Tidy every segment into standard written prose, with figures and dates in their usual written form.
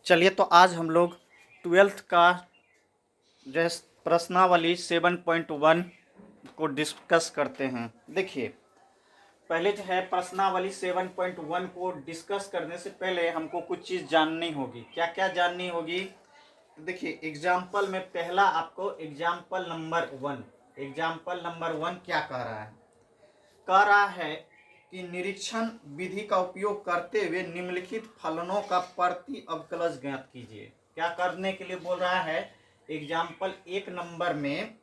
चलिए तो आज हम लोग 12th का जो है प्रश्नावली 7.1 को डिस्कस करते हैं। देखिए, पहले जो है प्रश्नावली 7.1 को डिस्कस करने से पहले हमको कुछ चीज़ जाननी होगी। क्या क्या जाननी होगी? तो देखिए, एग्जाम्पल में पहला आपको एग्जाम्पल नंबर वन क्या कह रहा है? कह रहा है कि निरीक्षण विधि का उपयोग करते हुए निम्नलिखित फलनों का प्रति अवकलज ज्ञात कीजिए। क्या करने के लिए बोल रहा है? एग्जाम्पल 1 नंबर में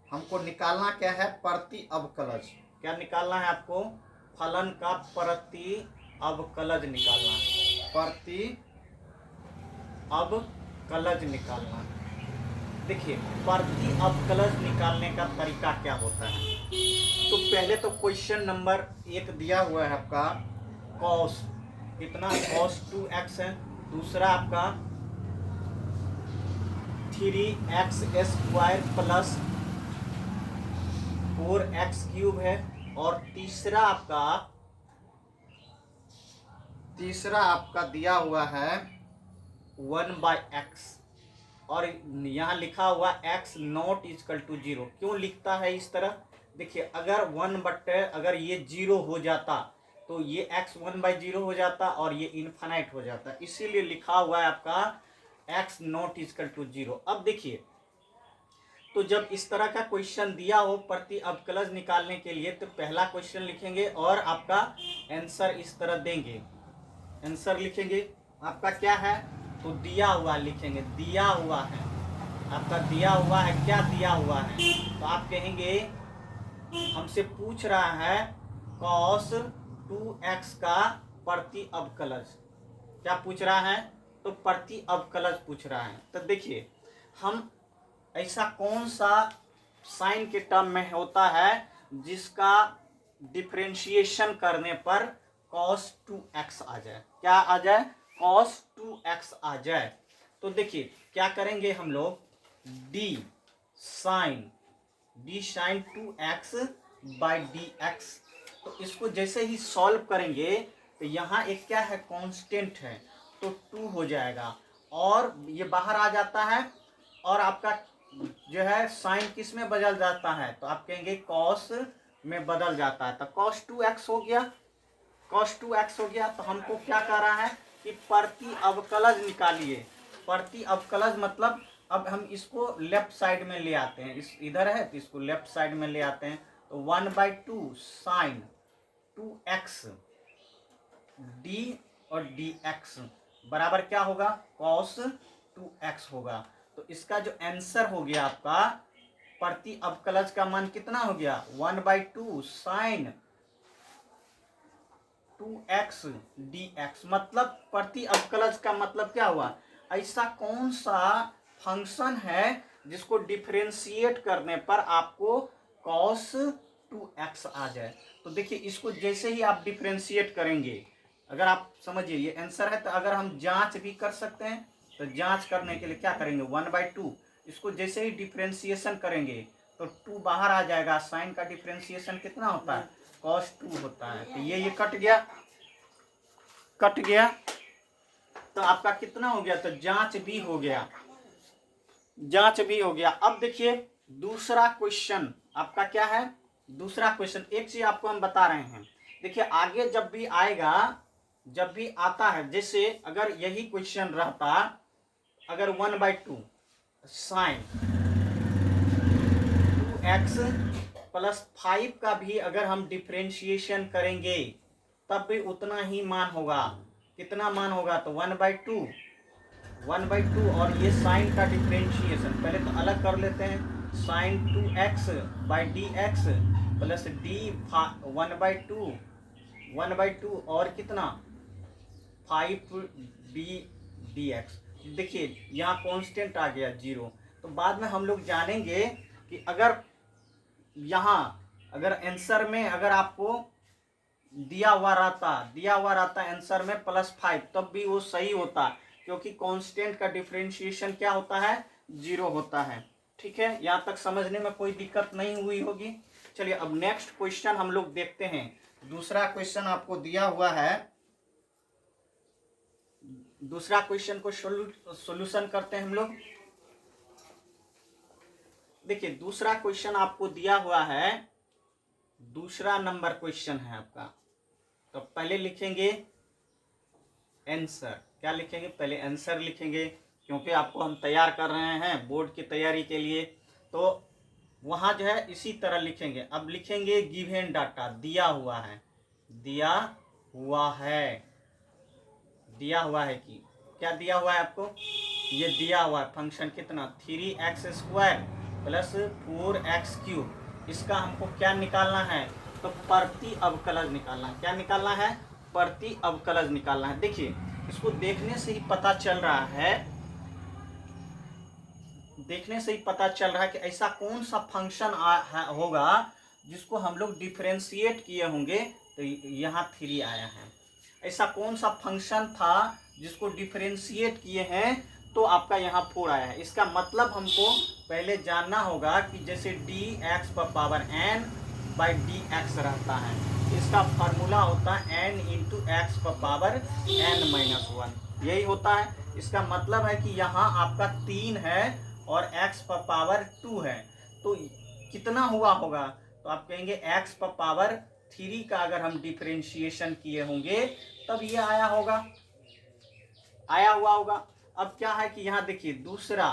हमको निकालना क्या है? प्रति अवकलज। क्या निकालना है आपको? फलन का प्रति अवकलज निकालना है। प्रति अवकलज निकालना है। देखिए, प्रति अवकलज निकालने का तरीका क्या होता है? तो पहले तो क्वेश्चन नंबर 1 दिया हुआ है आपका कॉस कितना? कॉस 2x है। दूसरा आपका 3x² प्लस 4x³ है। और तीसरा आपका दिया हुआ है 1/x। और यहाँ लिखा हुआ x नॉट इक्वल टू 0। क्यों लिखता है इस तरह? देखिए, अगर 1/, अगर ये 0 हो जाता तो ये x 1/0 हो जाता और ये इनफाइनाइट हो जाता, इसीलिए लिखा हुआ है आपका x नॉट इक्वल टू 0। अब देखिए, तो जब इस तरह का क्वेश्चन दिया हो प्रति अवकलज निकालने के लिए, तो पहला क्वेश्चन लिखेंगे और आपका आंसर इस तरह देंगे। आंसर लिखेंगे आपका क्या है? तो दिया हुआ लिखेंगे, दिया हुआ है आपका, दिया हुआ है। क्या दिया हुआ है? तो आप कहेंगे हमसे पूछ रहा है cos 2x का प्रति अवकलज। क्या पूछ रहा है? तो प्रति अवकलज पूछ रहा है। तो देखिए, हम ऐसा कौन सा साइन के टर्म में होता है जिसका डिफरेंशिएशन करने पर cos 2x आ जाए? क्या आ जाए? cos 2x आ जाए। तो देखिए, क्या करेंगे हम लोग? d sine 2x by dx। तो इसको जैसे ही सॉल्व करेंगे तो यहाँ एक क्या है? कांस्टेंट है, तो 2 हो जाएगा और ये बाहर आ जाता है। और आपका जो है साइन किस में बदल जाता है? तो आप कहेंगे कॉस में बदल जाता है। तो cos 2x हो गया, cos 2x हो गया। तो हमको क्या कर रहा है कि प्रति अवकलज निकालिए। प्रति अवकलज मतलब अब हम इसको लेफ्ट साइड में ले आते हैं। इस इधर है तो इसको लेफ्ट साइड में ले आते हैं। तो 1/2 साइन 2x d और dx बराबर क्या होगा? cos 2x होगा। तो इसका जो आंसर हो गया आपका प्रति अवकलज का मान कितना हो गया? 1/2 साइन 2x dx। मतलब प्रति अवकलज का मतलब क्या हुआ? ऐसा कौन सा फंक्शन है जिसको डिफरेंशिएट करने पर आपको cos 2x आ जाए? तो देखिए, इसको जैसे ही आप डिफरेंशिएट करेंगे, अगर आप समझिए ये आंसर है, तो अगर हम जांच भी कर सकते हैं, तो जांच करने के लिए क्या करेंगे? 1/2 इसको जैसे ही डिफरेंशिएशन करेंगे तो 2 बाहर आ जाएगा। साइन का डिफरेंशिएशन कितना होता है? cos 2 होता है। तो ये कट गया। तो आपका कितना हो गया? तो जांच भी हो गया। अब देखिए, दूसरा क्वेश्चन आपका क्या है? दूसरा क्वेश्चन, एक चीज आपको हम बता रहे हैं। देखिए, आगे जब भी आता है, जैसे अगर यही क्वेश्चन रहता, अगर 1/2 साइन 2x प्लस 5 का भी अगर हम डिफरेंशिएशन करेंगे तब भी उतना ही मान होगा। कितना मान होगा? तो 1/2 और ये साइन का डिफरेंशिएशन पहले तो अलग कर लेते हैं। Sine 2x by dx plus d 1/2 और कितना 5d dx। देखिए, यहाँ कांस्टेंट आ गया 0। तो बाद में हम लोग जानेंगे कि अगर यहाँ अगर आंसर में अगर आपको दिया हुआ रहता आंसर में +5, तब भी वो सही होता, क्योंकि कांस्टेंट का डिफरेंशिएशन क्या होता है? 0 होता है। ठीक है, यहाँ तक समझने में कोई दिक्कत नहीं हुई होगी। चलिए, अब नेक्स्ट क्वेश्चन हम लोग देखते हैं। दूसरा क्वेश्चन आपको दिया हुआ है दूसरा क्वेश्चन को सॉल्यूशन करते हैं हम लोग। देखिए दूसरा क्वेश्चन आपको दिया हुआ है, दूसरा नंबर क्वेश्चन है आपका। तो पहले लिखेंगे आंसर। क्या लिखेंगे? पहले आंसर लिखेंगे, क्योंकि आपको हम तैयार कर रहे हैं बोर्ड की तैयारी के लिए। तो वहाँ जो है इसी तरह लिखेंगे। अब लिखेंगे गिवन डाटा, दिया हुआ है, दिया हुआ है, दिया हुआ है कि क्या दिया हुआ है आपको? ये दिया हुआ है फंक्शन कितना, 3x² प्लस 4x³। इसका हमको क्या निकालना है? तो प्रति अवकलज निकालना है। क्या निकालना है? प्रति अवकलज निकालना है। देखिए इसको देखने से ही पता चल रहा है, देखने से ही पता चल रहा है कि ऐसा कौन सा फंक्शन होगा जिसको हम लोग डिफरेंशिएट किए होंगे तो यहाँ 3 आया है। ऐसा कौन सा फंक्शन था जिसको डिफरेंशिएट किए हैं तो आपका यहाँ 4 आया है। इसका मतलब हमको पहले जानना होगा कि जैसे dx पर पावर n बाई dx रहता है, इसका फार्मूला होता है n इंटू एक्स पर पावर n-1, यही होता है। इसका मतलब है कि यहाँ आपका 3 है और x पर पावर 2 है, तो कितना हुआ होगा? तो आप कहेंगे x पर पावर 3 का अगर हम डिफरेंशिएशन किए होंगे तब ये आया होगा, आया हुआ होगा। अब क्या है कि यहाँ देखिए दूसरा,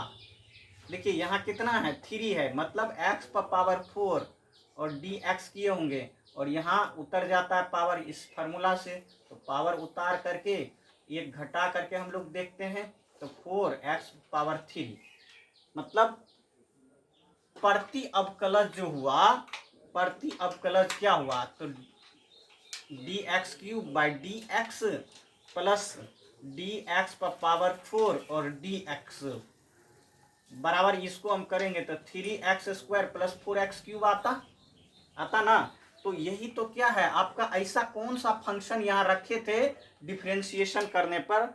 देखिए यहाँ कितना है? 3 है, मतलब x पर पावर 4 और dx किए होंगे और यहाँ उतर जाता है पावर इस फार्मूला से, तो पावर उतार करके एक घटा करके हम लोग देखते हैं तो 4x पावर 3, मतलब प्रति अवकलज जो हुआ, प्रति अवकलज क्या हुआ? तो dx³ by dx plus dx पर पावर 4 और dx बराबर, इसको हम करेंगे तो 3x² प्लस 4x³ आता ना। तो यही तो क्या है आपका, ऐसा कौन सा फंक्शन यहाँ रखे थे डिफरेंशिएशन करने पर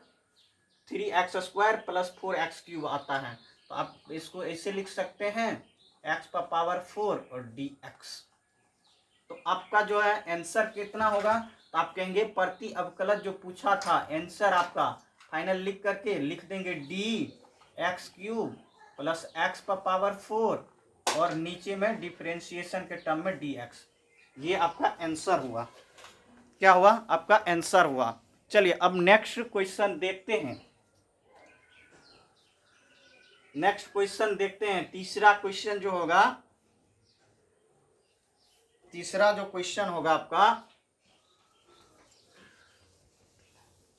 3x² प्लस 4x³ आता है। तो आप इसको ऐसे लिख सकते हैं x पर पावर 4 और dx। तो आपका जो है आंसर कितना होगा? तो आप कहेंगे प्रति अवकलज जो पूछा था, आंसर आपका फाइनल लिख करके लिख देंगे dx³ प्लस x पर पावर 4 और नीचे में डिफरेंशिएशन के टर्म में dx। ये आपका आंसर हुआ। क्या हुआ? आपका आंसर हुआ। चलिए अब नेक्स्ट क्वेश्चन देखते हैं, नेक्स्ट क्वेश्चन देखते हैं। तीसरा क्वेश्चन जो होगा, तीसरा जो क्वेश्चन होगा आपका,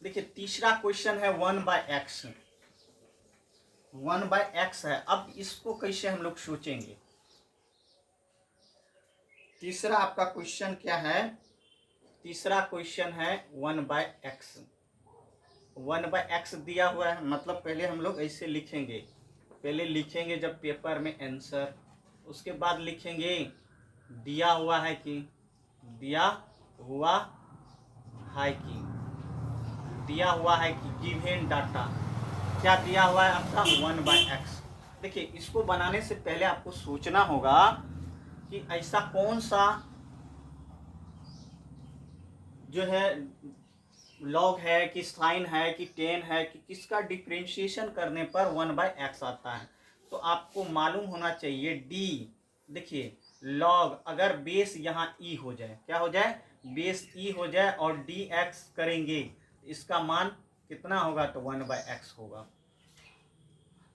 देखिए तीसरा क्वेश्चन है 1/x, 1/x है। अब इसको कैसे हम लोग सोचेंगे? तीसरा आपका क्वेश्चन क्या है? तीसरा क्वेश्चन है 1/x, 1/x दिया हुआ है, मतलब पहले हम लोग ऐसे लिखेंगे, पहले लिखेंगे जब पेपर में आंसर, उसके बाद लिखेंगे दिया हुआ है कि, दिया हुआ है कि, दिया हुआ है कि गिवन डाटा, क्या दिया हुआ है आपका? 1/x। देखिए इसको बनाने से पहले आपको सोचना होगा कि ऐसा कौन सा जो है लॉग है कि साइन है कि टेन है कि किसका डिफरेंशिएशन करने पर 1/x आता है। तो आपको मालूम होना चाहिए डी। देखिए लॉग अगर बेस यहाँ ई हो जाए, क्या हो जाए? बेस ई हो जाए और डी एक्स करेंगे, इसका मान कितना होगा? तो 1/x होगा।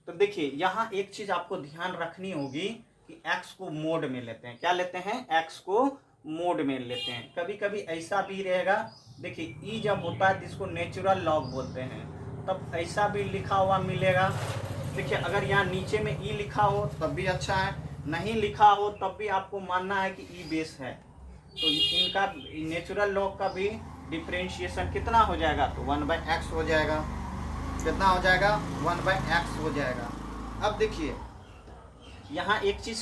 तो देखिए यहाँ एक चीज आपको ध्यान रखनी होगी कि x को मोड में लेते हैं। क्या लेते हैं? x को मोड में लेते हैं। कभी कभी ऐसा भी रहेगा, देखिए e जब होता है तो इसको नेचुरल लॉग बोलते हैं, तब ऐसा भी लिखा हुआ मिलेगा। देखिए अगर यहाँ नीचे में e लिखा हो तब भी अच्छा है, नहीं लिखा हो तब भी आपको मानना है कि e बेस है। तो इनका नेचुरल लॉग का भी डिफरेंशिएशन कितना हो जाएगा? तो 1/x हो जाएगा। कितना हो जाएगा? 1/x हो जाएगा। अब देखिए यहाँ एक चीज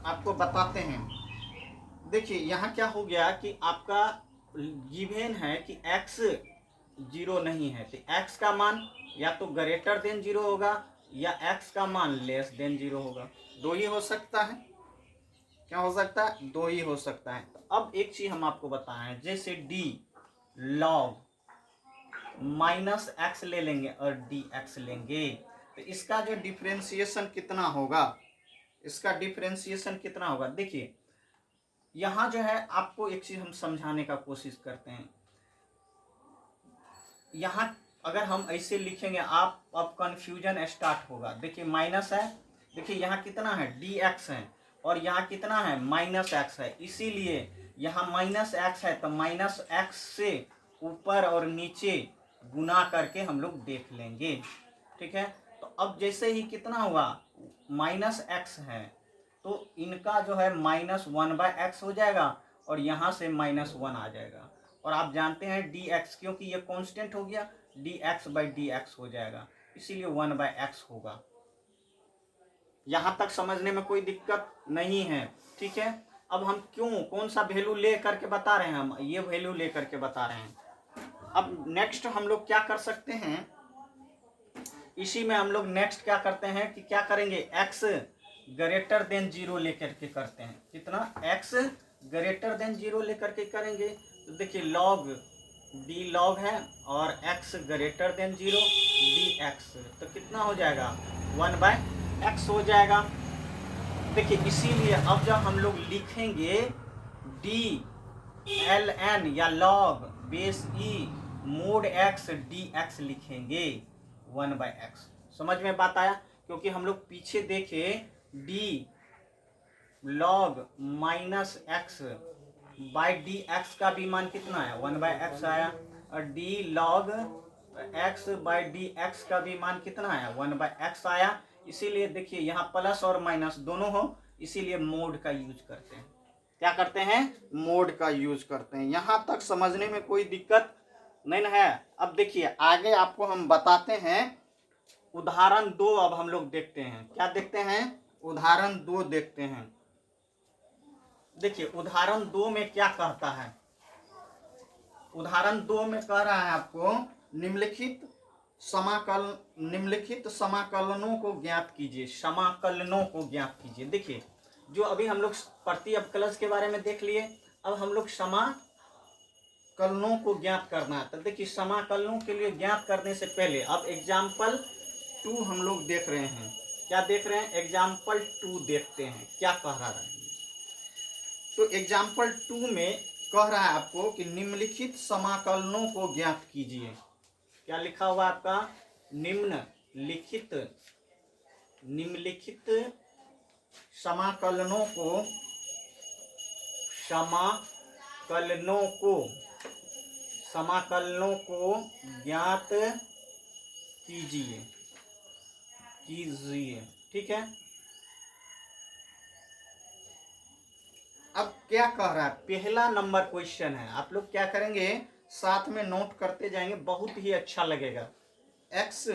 आपको बताते हैं। देखिए यहाँ क्या हो गया कि आपका गिवन है कि x 0 नहीं है, तो x का मान या तो ग्रेटर देन 0 होगा या x का मान लेस देन 0 होगा। दो ही हो सकता है। क्या हो सकता है? दो ही हो सकता है। तो अब एक चीज हम आपको बताएं, जैसे d log माइनस एक्स ले लेंगे और डी एक्स लेंगे। तो इसका जो डिफ्रेंसिएशन कितना होगा, इसका डिफ्रेंसिएशन कितना होगा, देखिए यहाँ जो है आपको एक चीज हम समझाने का कोशिश करते हैं। यहाँ अगर हम ऐसे लिखेंगे आप, अब कंफ्यूजन स्टार्ट होगा। देखिए माइनस है, देखिए यहाँ कितना है डी एक्स है, और यहाँ कितना है माइनस एक्स है, इसीलिए यहाँ माइनस एक्स है तो माइनस एक्स से ऊपर और नीचे गुना करके हम लोग देख लेंगे। ठीक है, तो अब जैसे ही कितना हुआ माइनस एक्स है, तो इनका जो है माइनस वन बाय एक्स हो जाएगा, और यहाँ से माइनस वन आ जाएगा। और आप जानते हैं डी एक्स, क्योंकि ये कांस्टेंट हो गया, D x by D X हो जाएगा, इसीलिए वन बाय एक्स होगा। यहाँ तक समझने में कोई दिक्कत नहीं है। ठीक है, अब हम कौन सा वैल्यू ले करके बता रहे हैं, हम ये वैल्यू ले करके बता रहे हैं। अब नेक्स्ट हम लोग क्या कर सकते हैं, इसी में हम लोग नेक्स्ट क्या करते हैं कि क्या करेंगे, एक्स ग्रेटर देन जीरो लेकर के करते हैं। कितना, एक्स ग्रेटर देन जीरो लेकर के करेंगे। तो देखिए लॉग डी लॉग है और x greater than zero D x, तो कितना हो जाएगा वन बाय एक्स हो जाएगा। देखिए इसीलिए अब जब हम लोग लिखेंगे डी एल एन या लॉग बेस ई मोड एक्स डी एक्स लिखेंगे वन बाय एक्स। समझ में बात आया, क्योंकि हम लोग पीछे देखे D log minus x by D X का भी मान कितना है वन बाय एक्स आया, और D log x by D X का भी मान कितना है वन बाय एक्स आया। इसीलिए देखिए यहाँ प्लस और माइनस दोनों हो, इसीलिए मोड का यूज करते हैं। क्या करते हैं, मोड का यूज करते हैं। यहाँ तक समझने में कोई दिक्कत नहीं ना है। अब देखिए आगे आपको हम बताते हैं उदाहरण 2। अब हम लोग देखते हैं, क्या देखते हैं, उदाहरण 2 देखते हैं। देखिए उदाहरण 2 में क्या कहता है, उदाहरण 2 में कह रहा है आपको निम्नलिखित समाकलनों को ज्ञात कीजिए, समाकलनों को ज्ञात कीजिए। देखिए जो अभी हम लोग प्रति अवकलज के बारे में देख लिए, अब हम लोग समाकलनों को ज्ञात करना है। तो देखिए समाकलनों के लिए ज्ञात करने से पहले अब एग्जाम्पल 2 हम लोग देख रहे हैं। क्या देख रहे हैं, एग्जाम्पल 2 देखते हैं क्या कह रहा है। तो एग्जाम्पल 2 में कह रहा है आपको कि निम्नलिखित समाकलनों को ज्ञात कीजिए। क्या लिखा हुआ आपका, निम्नलिखित समाकलनों को ज्ञात कीजिए। ठीक है, अब क्या कह रहा है, पहला नंबर क्वेश्चन है। आप लोग क्या करेंगे, साथ में नोट करते जाएंगे, बहुत ही अच्छा लगेगा। एक्स,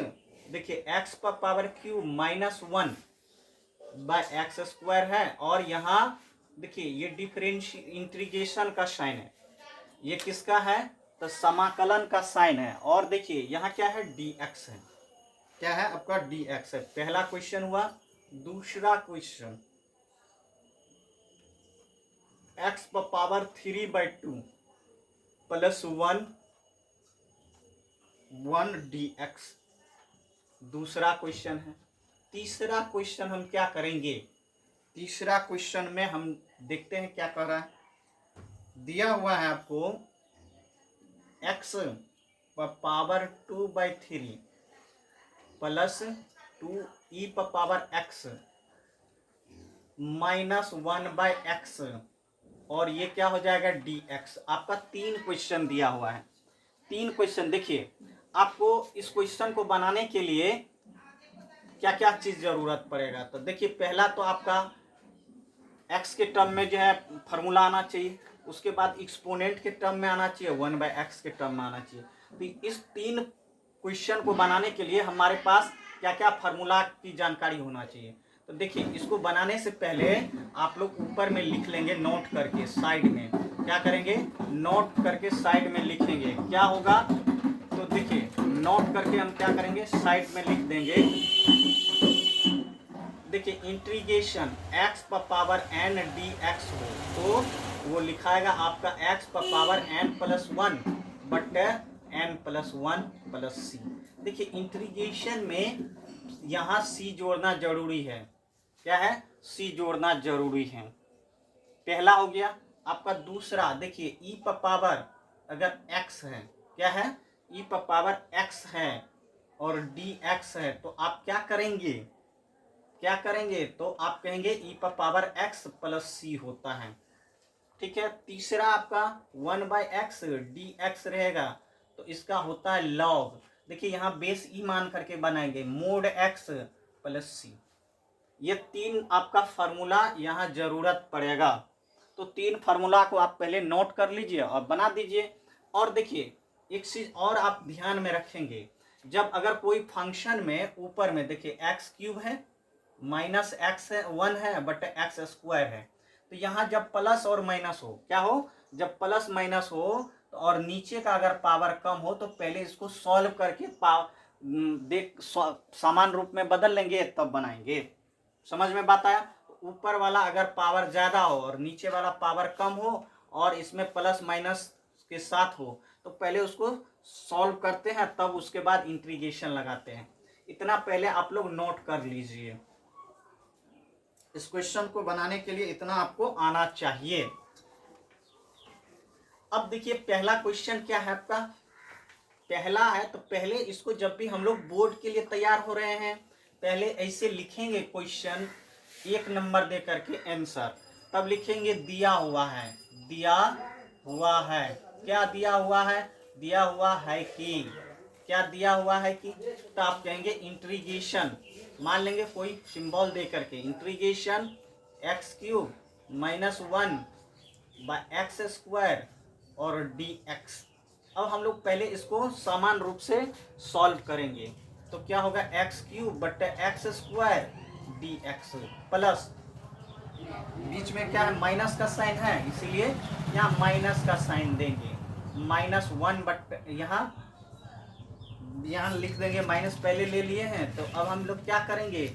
देखिए एक्स पर power cube minus 1 by X square है, और यहाँ देखिए ये इंटीग्रेशन का साइन है, ये किसका है, तो समाकलन का साइन है। और देखिए यहाँ क्या है, डी एक्स है, क्या है आपका, डी एक्स है। पहला क्वेश्चन हुआ। दूसरा क्वेश्चन, एक्स पर पावर 3/2 प्लस 1 डी एक्स, दूसरा क्वेश्चन है। तीसरा क्वेश्चन हम क्या करेंगे, तीसरा क्वेश्चन में हम देखते हैं क्या कर रहा है। दिया हुआ है आपको एक्स पर पावर 2/3 प्लस 2 ई पर पावर एक्स माइनस 1/x, और ये क्या हो जाएगा, डी एक्स। आपका 3 क्वेश्चन दिया हुआ है। 3 क्वेश्चन, देखिए आपको इस क्वेश्चन को बनाने के लिए क्या क्या चीज जरूरत पड़ेगा। तो देखिए पहला तो आपका x के टर्म में जो है फार्मूला आना चाहिए, उसके बाद एक्सपोनेंट के टर्म में आना चाहिए, 1/x के टर्म में आना चाहिए। तो इस 3 क्वेश्चन को बनाने के लिए हमारे पास क्या क्या फार्मूला की जानकारी होना चाहिए। तो देखिए इसको बनाने से पहले आप लोग ऊपर में लिख लेंगे, नोट करके साइड में क्या करेंगे, नोट करके साइड में लिखेंगे। क्या होगा, तो देखिए नोट करके हम क्या करेंगे, साइड में लिख देंगे। देखिए इंटीग्रेशन x पर पावर n dx हो तो वो लिखाएगा आपका x पर power n + 1 but n plus 1 plus C. देखिए इंटीग्रेशन में यहाँ सी जोड़ना जरूरी है। क्या है? सी जोड़ना जरूरी है। पहला हो गया आपका। दूसरा देखिए ई पर पावर अगर x है, क्या है? ई पर पावर x है और dx है, तो आप क्या करेंगे? क्या करेंगे? तो आप कहेंगे ई पर पावर x प्लस सी होता है। ठीक है। तीसरा आपका 1/x dx रहेगा, तो इसका होता है log। देखिए यहाँ बेस ई मान करके बनाएंगे, मोड x प्लस सी। ये तीन आपका फार्मूला यहाँ जरूरत पड़ेगा। तो तीन फार्मूला को आप पहले नोट कर लीजिए और बना दीजिए। और देखिए एक चीज और आप ध्यान में रखेंगे, जब अगर कोई फंक्शन में ऊपर में देखिए एक्स क्यूब है माइनस एक्स है 1 है बट एक्स स्क्वायर है, तो यहाँ जब प्लस और माइनस हो, क्या हो? जब प्लस माइनस हो तो और नीचे का अगर पावर कम हो तो पहले इसको सॉल्व करके समान रूप में बदल लेंगे तब बनाएंगे। समझ में बात आया? ऊपर वाला अगर पावर ज्यादा हो और नीचे वाला पावर कम हो और इसमें प्लस माइनस के साथ हो तो पहले उसको सॉल्व करते हैं, तब उसके बाद इंटीग्रेशन लगाते हैं। इतना पहले आप लोग नोट कर लीजिए। इस क्वेश्चन को बनाने के लिए इतना आपको आना चाहिए। अब देखिए पहला क्वेश्चन क्या है आपका? पहला है, तो पहले इसको जब भी हम लोग बोर्ड के लिए तैयार हो रहे हैं पहले ऐसे लिखेंगे क्वेश्चन, एक नंबर दे करके आंसर, तब लिखेंगे दिया हुआ है। दिया हुआ है, क्या दिया हुआ है? दिया हुआ है कि, क्या दिया हुआ है कि, तो आप कहेंगे इंटीग्रेशन, मान लेंगे कोई सिंबल दे करके, integration X cube minus 1 by X square और dx। अब हम लोग पहले इसको समान रूप से सॉल्व करेंगे, तो क्या होगा? एक्स क्यूब बटे एक्स स्क्वायर dx प्लस, बीच में क्या है? माइनस का साइन है, इसीलिए यहाँ माइनस का साइन देंगे। माइनस 1 बट यहाँ लिख देंगे, माइनस पहले ले लिए हैं, तो अब हम लोग क्या करेंगे?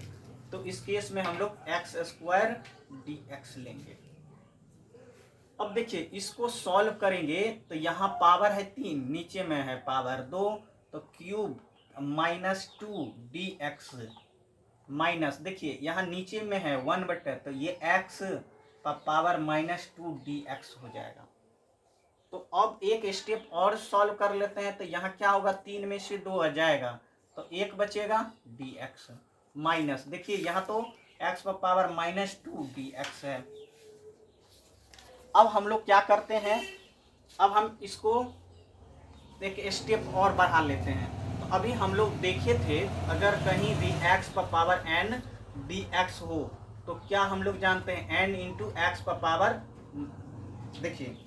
तो इस केस में हम लोग एक्स स्क्वायर dx लेंगे। अब देखिए इसको सॉल्व करेंगे तो यहाँ पावर है 3, नीचे में है पावर 2, तो क्यूब माइनस 2 dx माइनस, देखिए यहाँ नीचे में है 1 बटे, तो ये x का पावर माइनस 2 dx हो जाएगा। तो अब एक स्टेप और सॉल्व कर लेते हैं, तो यहाँ क्या होगा? 3 में से 2 आ जाएगा, तो 1 बचेगा dx माइनस, देखिए यहाँ तो x का पावर माइनस 2 dx है। अब हम लोग क्या करते हैं? अब हम इसको एक स्टेप और बढ़ा लेते हैं। तो अभी हम लोग देखे थे अगर कहीं भी x पर पावर n dx हो तो क्या हम लोग जानते हैं? n इंटू एक्स पर पावर, देखिए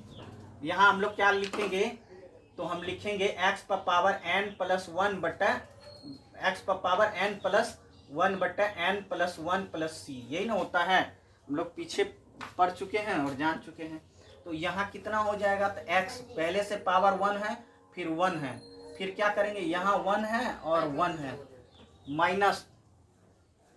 यहाँ हम लोग क्या लिखेंगे? तो हम लिखेंगे x पर पावर n प्लस 1 बटा x पर पावर n प्लस 1 बटा n प्लस 1 प्लस c। यही ना होता है, हम लोग पीछे पढ़ चुके हैं और जान चुके हैं। तो यहाँ कितना हो जाएगा? तो x पहले से पावर 1 है, फिर 1 है, फिर क्या करेंगे? यहाँ 1 है और 1 है, माइनस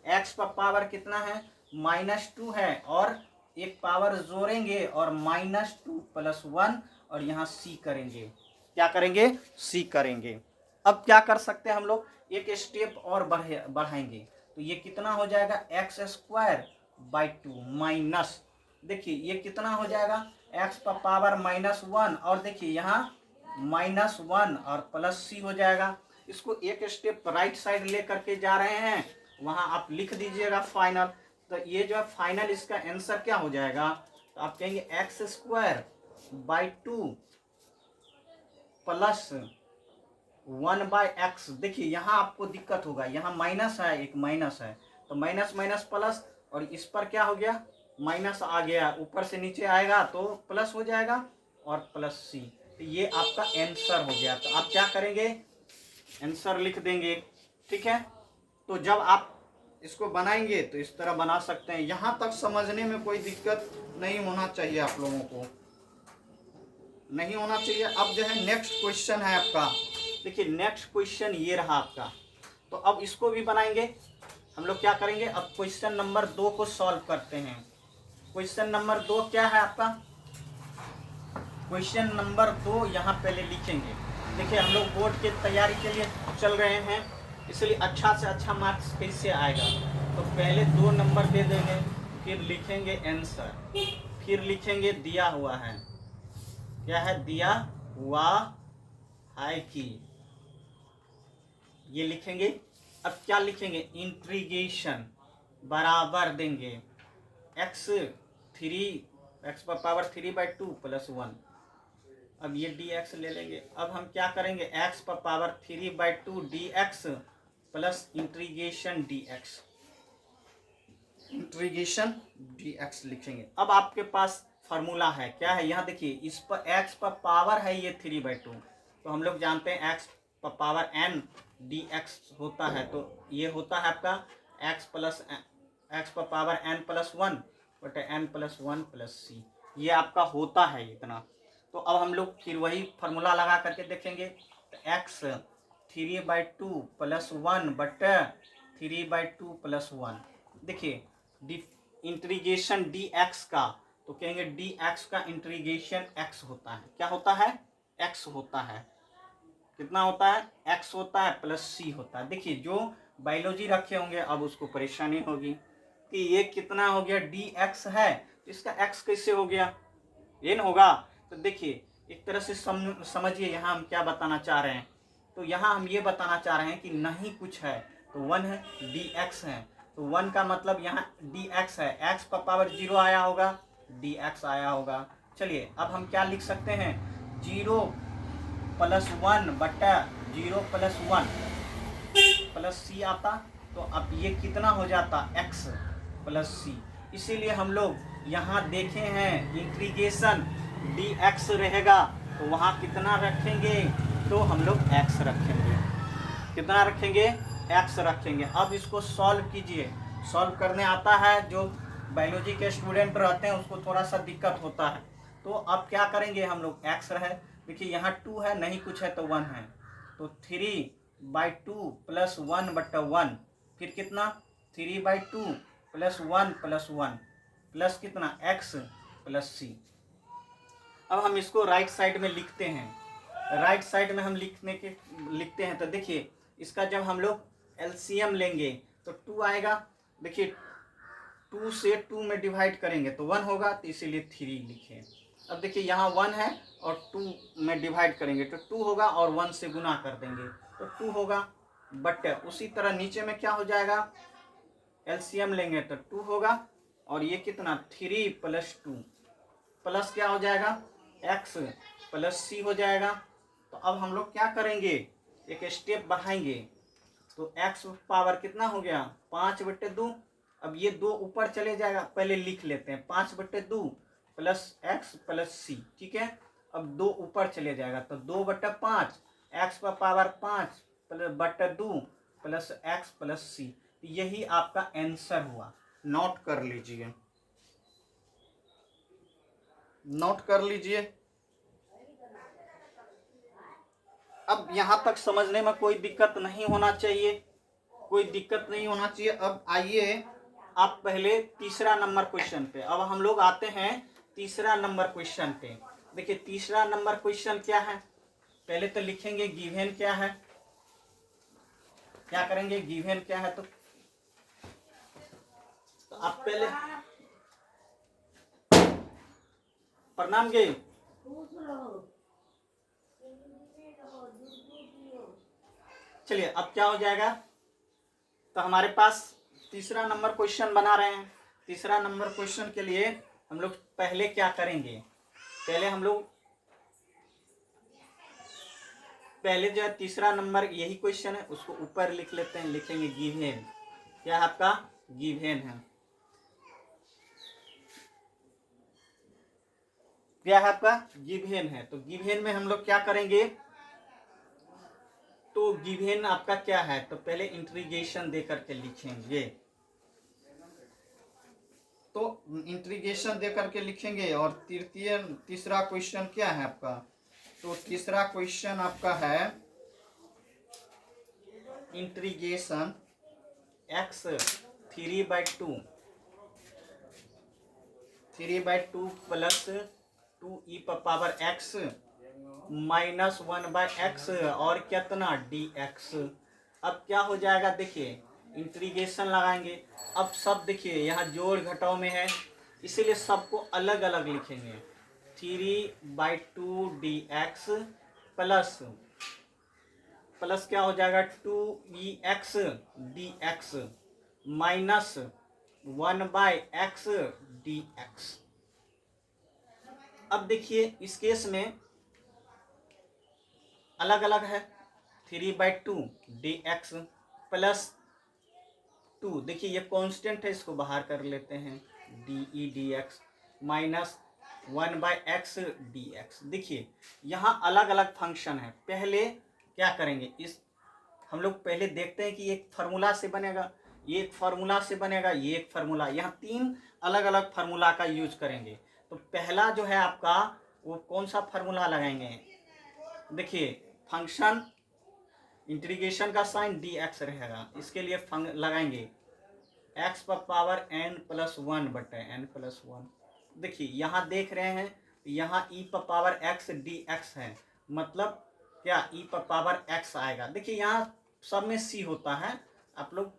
x पर पावर कितना है? माइनस 2 है, और एक पावर जोड़ेंगे और माइनस 2 प्लस 1, और यहाँ c करेंगे। क्या करेंगे? c करेंगे। अब क्या कर सकते हैं हम लोग? एक स्टेप और बढ़ाएंगे, तो ये कितना हो जाएगा? एक्स स्क्वायर बाई 2 माइनस, देखिए ये कितना हो जाएगा? x पर पावर माइनस 1, और देखिए यहाँ माइनस 1 और प्लस c हो जाएगा। इसको एक स्टेप राइट साइड ले करके जा रहे हैं, वहां आप लिख दीजिएगा फाइनल। तो ये जो है फाइनल, इसका आंसर क्या हो जाएगा? तो आप कहेंगे x square by 2 plus 1 by x. देखिए यहाँ आपको दिक्कत होगा, यहाँ माइनस है, एक माइनस है, तो माइनस माइनस प्लस, और इस पर क्या हो गया? माइनस आ गया, ऊपर से नीचे आएगा तो प्लस हो जाएगा और प्लस सी। तो ये आपका आंसर हो गया। तो आप क्या करेंगे? आंसर लिख देंगे। ठीक है। तो जब आप इसको बनाएंगे तो इस तरह बना सकते हैं। यहाँ तक समझने में कोई दिक्कत नहीं होना चाहिए, आप लोगों को नहीं होना चाहिए। अब जो है नेक्स्ट क्वेश्चन है आपका, देखिए नेक्स्ट क्वेश्चन ये रहा आपका। तो अब इसको भी बनाएंगे हम लोग। क्या करेंगे? अब क्वेश्चन नंबर 2 को सॉल्व करते हैं। क्वेश्चन नंबर 2 क्या है आपका? क्वेश्चन नंबर 2 यहाँ पहले लिखेंगे, देखिए हम लोग बोर्ड की तैयारी के लिए चल रहे हैं, इसलिए अच्छा से अच्छा मार्क्स कैसे आएगा। तो पहले 2 नंबर दे देंगे, फिर लिखेंगे आंसर, फिर लिखेंगे दिया हुआ है, क्या है, दिया हुआ है कि, ये लिखेंगे। अब क्या लिखेंगे, इंटीग्रेशन बराबर देंगे एक्स पावर 3/2 + 1। अब ये dx ले लेंगे। अब हम क्या करेंगे, x power 3/2 dx plus integration dx, integration dx लिखेंगे। अब आपके पास फार्मूला है, क्या है, यहाँ देखिए, इस पर x पर पावर है ये 3/2, तो हम लोग जानते हैं x पर पावर n dx होता है, तो ये होता है आपका x पर पावर n+1 बटे n+1 + c, ये आपका होता है इतना। तो अब हम लोग फिर वही फार्मूला लगा करके देखेंगे, तो x 3/2 + 1 बटे 3/2 + 1। देखिए इंटीग्रेशन dx का, तो कहेंगे dx का इंटीग्रेशन x होता है, क्या होता है, x होता है, कितना होता है, x होता है प्लस c होता है। देखिए जो बायोलॉजी रखे होंगे अब उसको परेशानी होगी कि ये कितना हो गया, dx है, इसका x कैसे हो गया, n होगा। तो देखिए एक तरह से समझिए यहाँ हम क्या बताना चाह रहे हैं। तो यहाँ हम ये बताना चाह रहे हैं कि नहीं कुछ है तो 1 है, dx है, तो 1 का मतलब यहाँ dx है, x पर पावर 0 आया होगा, dx आया होगा। चलिए अब हम क्या लिख सकते हैं, 0 + 1 बटा 0 + 1 प्लस c आता, तो अब ये कितना हो जाता, x + c। इसीलिए हम लोग यहाँ देखे हैं इंटीग्रेशन dx रहेगा, तो वहाँ कितना रखेंगे, तो हम लोग x रखेंगे, कितना रखेंगे, x रखेंगे। अब इसको सॉल्व कीजिए, सॉल्व करने आता है, जो बायोलॉजी के स्टूडेंट रहते हैं उसको थोड़ा सा दिक्कत होता है। तो अब क्या करेंगे हम लोग, x रहे, देखिए यहाँ 2 है, नहीं कुछ है तो 1 है, तो 3/2 + 1 बटा 1, फिर कितना, 3/2 + 1 + 1 प्लस कितना, x + c। अब हम इसको राइट साइड में लिखते हैं, राइट साइड में हम लिखते हैं, तो देखिए इसका जब हम लोग एलसीएम लेंगे तो 2 आएगा। देखिए 2 से 2 में डिवाइड करेंगे तो 1 होगा, तो इसीलिए 3 लिखे। अब देखिए यहाँ 1 है और 2 में डिवाइड करेंगे तो 2 होगा, और 1 से गुना कर देंगे तो 2 होगा, बट उसी तरह नीचे में क्या हो जाएगा, एलसीएम लेंगे तो 2 होगा, और ये कितना, 3 + 2 प्लस क्या हो जाएगा, x + c हो जाएगा। तो अब हम लोग क्या करेंगे, एक स्टेप बढ़ाएंगे, तो x पावर कितना हो गया, 5/2। अब ये 2 ऊपर चले जाएगा, पहले लिख लेते हैं, 5/2 प्लस x + c, ठीक है। अब 2 ऊपर चले जाएगा तो 2/5 x पर पावर 5 +2 प्लस x + c, यही आपका आंसर हुआ। नोट कर लीजिए, नोट कर लीजिए। अब यहाँ तक समझने में कोई दिक्कत नहीं होना चाहिए, कोई दिक्कत नहीं होना चाहिए। अब आइए आप पहले तीसरा नंबर क्वेश्चन पे, अब हम लोग आते हैं तीसरा नंबर क्वेश्चन पे। देखिए तीसरा नंबर क्वेश्चन क्या है, पहले तो लिखेंगे गिवन क्या है, क्या करेंगे, गिवन क्या है, तो आप पहले प्रणाम गे, चलिए अब क्या हो जाएगा, तो हमारे पास तीसरा नंबर क्वेश्चन बना रहे हैं। तीसरा नंबर क्वेश्चन के लिए हम लोग पहले क्या करेंगे, पहले हम लोग पहले जो है तीसरा नंबर यही क्वेश्चन है उसको ऊपर लिख लेते हैं, लिखेंगे गिवन, क्या है आपका, गिवन है, क्या है आपका, गिवन है। तो गिवन में हम लोग क्या करेंगे, तो गिवन आपका क्या है, तो पहले इंटीग्रेशन दे करके लिखेंगे, तो इंटीग्रेशन दे करके लिखेंगे। और तीसरा क्वेश्चन क्या है आपका, तो तीसरा क्वेश्चन आपका है इंटीग्रेशन x 3/2 प्लस 2e पर पावर x माइनस 1/x और कितना डी एक्स। अब क्या हो जाएगा, देखिए इंटीग्रेशन लगाएंगे। अब सब देखिए यहाँ जोड़ घटाव में है, इसीलिए सबको अलग अलग लिखेंगे। 3/2 डी एक्स प्लस प्लस क्या हो जाएगा 2ex D x minus 1/x D x. अब देखिए इस केस में अलग अलग है। 3/2 डी एक्स प्लस 2, देखिए ये कांस्टेंट है, इसको बाहर कर लेते हैं, D x minus 1/x D x. देखिए यहाँ अलग अलग फंक्शन है। पहले क्या करेंगे, इस हम लोग पहले देखते हैं कि एक फार्मूला से बनेगा, ये एक फार्मूला से बनेगा, ये एक फार्मूला, यहाँ तीन अलग अलग फार्मूला का यूज करेंगे। तो पहला जो है आपका वो कौन सा फार्मूला लगाएंगे, देखिए फंक्शन इंटीग्रेशन का साइन डी एक्स रहेगा, इसके लिए लगाएंगे एक्स पर पावर n+1/n+1। देखिए यहाँ देख रहे हैं यहाँ e पर पावर x डी एक्स है, मतलब क्या e पर पावर x आएगा। देखिए यहाँ सब में c होता है, आप लोग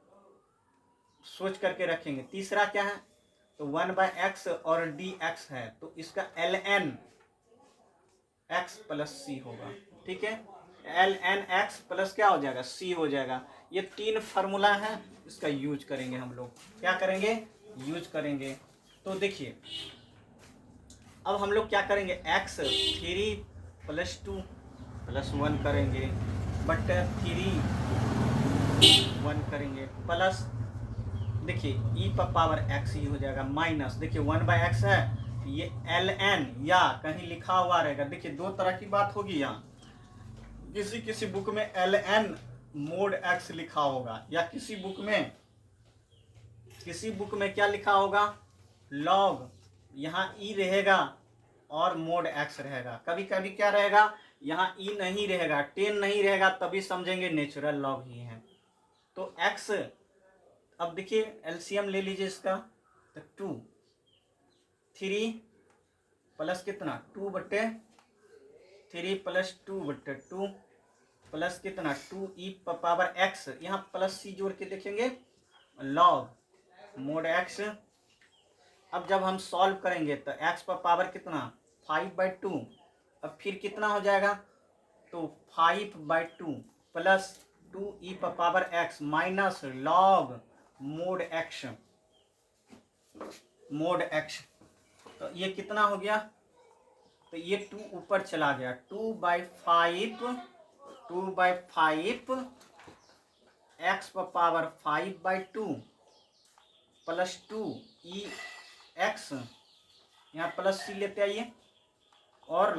सोच करके रखेंगे। तीसरा क्या है, तो 1/x और dx है, तो इसका ln x प्लस c होगा, ठीक है। ln x प्लस क्या हो जाएगा c हो जाएगा। ये तीन फार्मूला है, इसका यूज करेंगे हम लोग, क्या करेंगे यूज करेंगे। तो देखिए अब हम लोग क्या करेंगे, x 3+2+1 करेंगे बट 3 1 करेंगे प्लस, देखिए e पर पावर x ही हो जाएगा माइनस, देखिए 1/x है, ये ln या कहीं लिखा हुआ रहेगा। देखिए दो तरह की बात होगी, यहाँ किसी किसी बुक में ln mod x लिखा होगा, या किसी बुक में क्या लिखा होगा log, यहाँ e रहेगा और mod x रहेगा। कभी कभी क्या रहेगा, यहाँ e नहीं रहेगा, 10 नहीं रहेगा, तभी समझेंगे नेचुरल लॉग ही है। तो x, अब देखिए एलसीएम ले लीजिए इसका, तो 2 3 प्लस कितना 2/3 प्लस 2/2 प्लस कितना 2e पर पावर x, यहाँ प्लस c जोड़ के देखेंगे log mod x। अब जब हम सॉल्व करेंगे तो x पर पावर कितना 5/2, अब फिर कितना हो जाएगा, तो 5/2 प्लस 2e पर power x minus log mod x। तो ये कितना हो गया, तो ये 2 ऊपर चला गया, 2/5 x पर पावर 5/2 प्लस 2ex, यहाँ प्लस c लेते आइए, और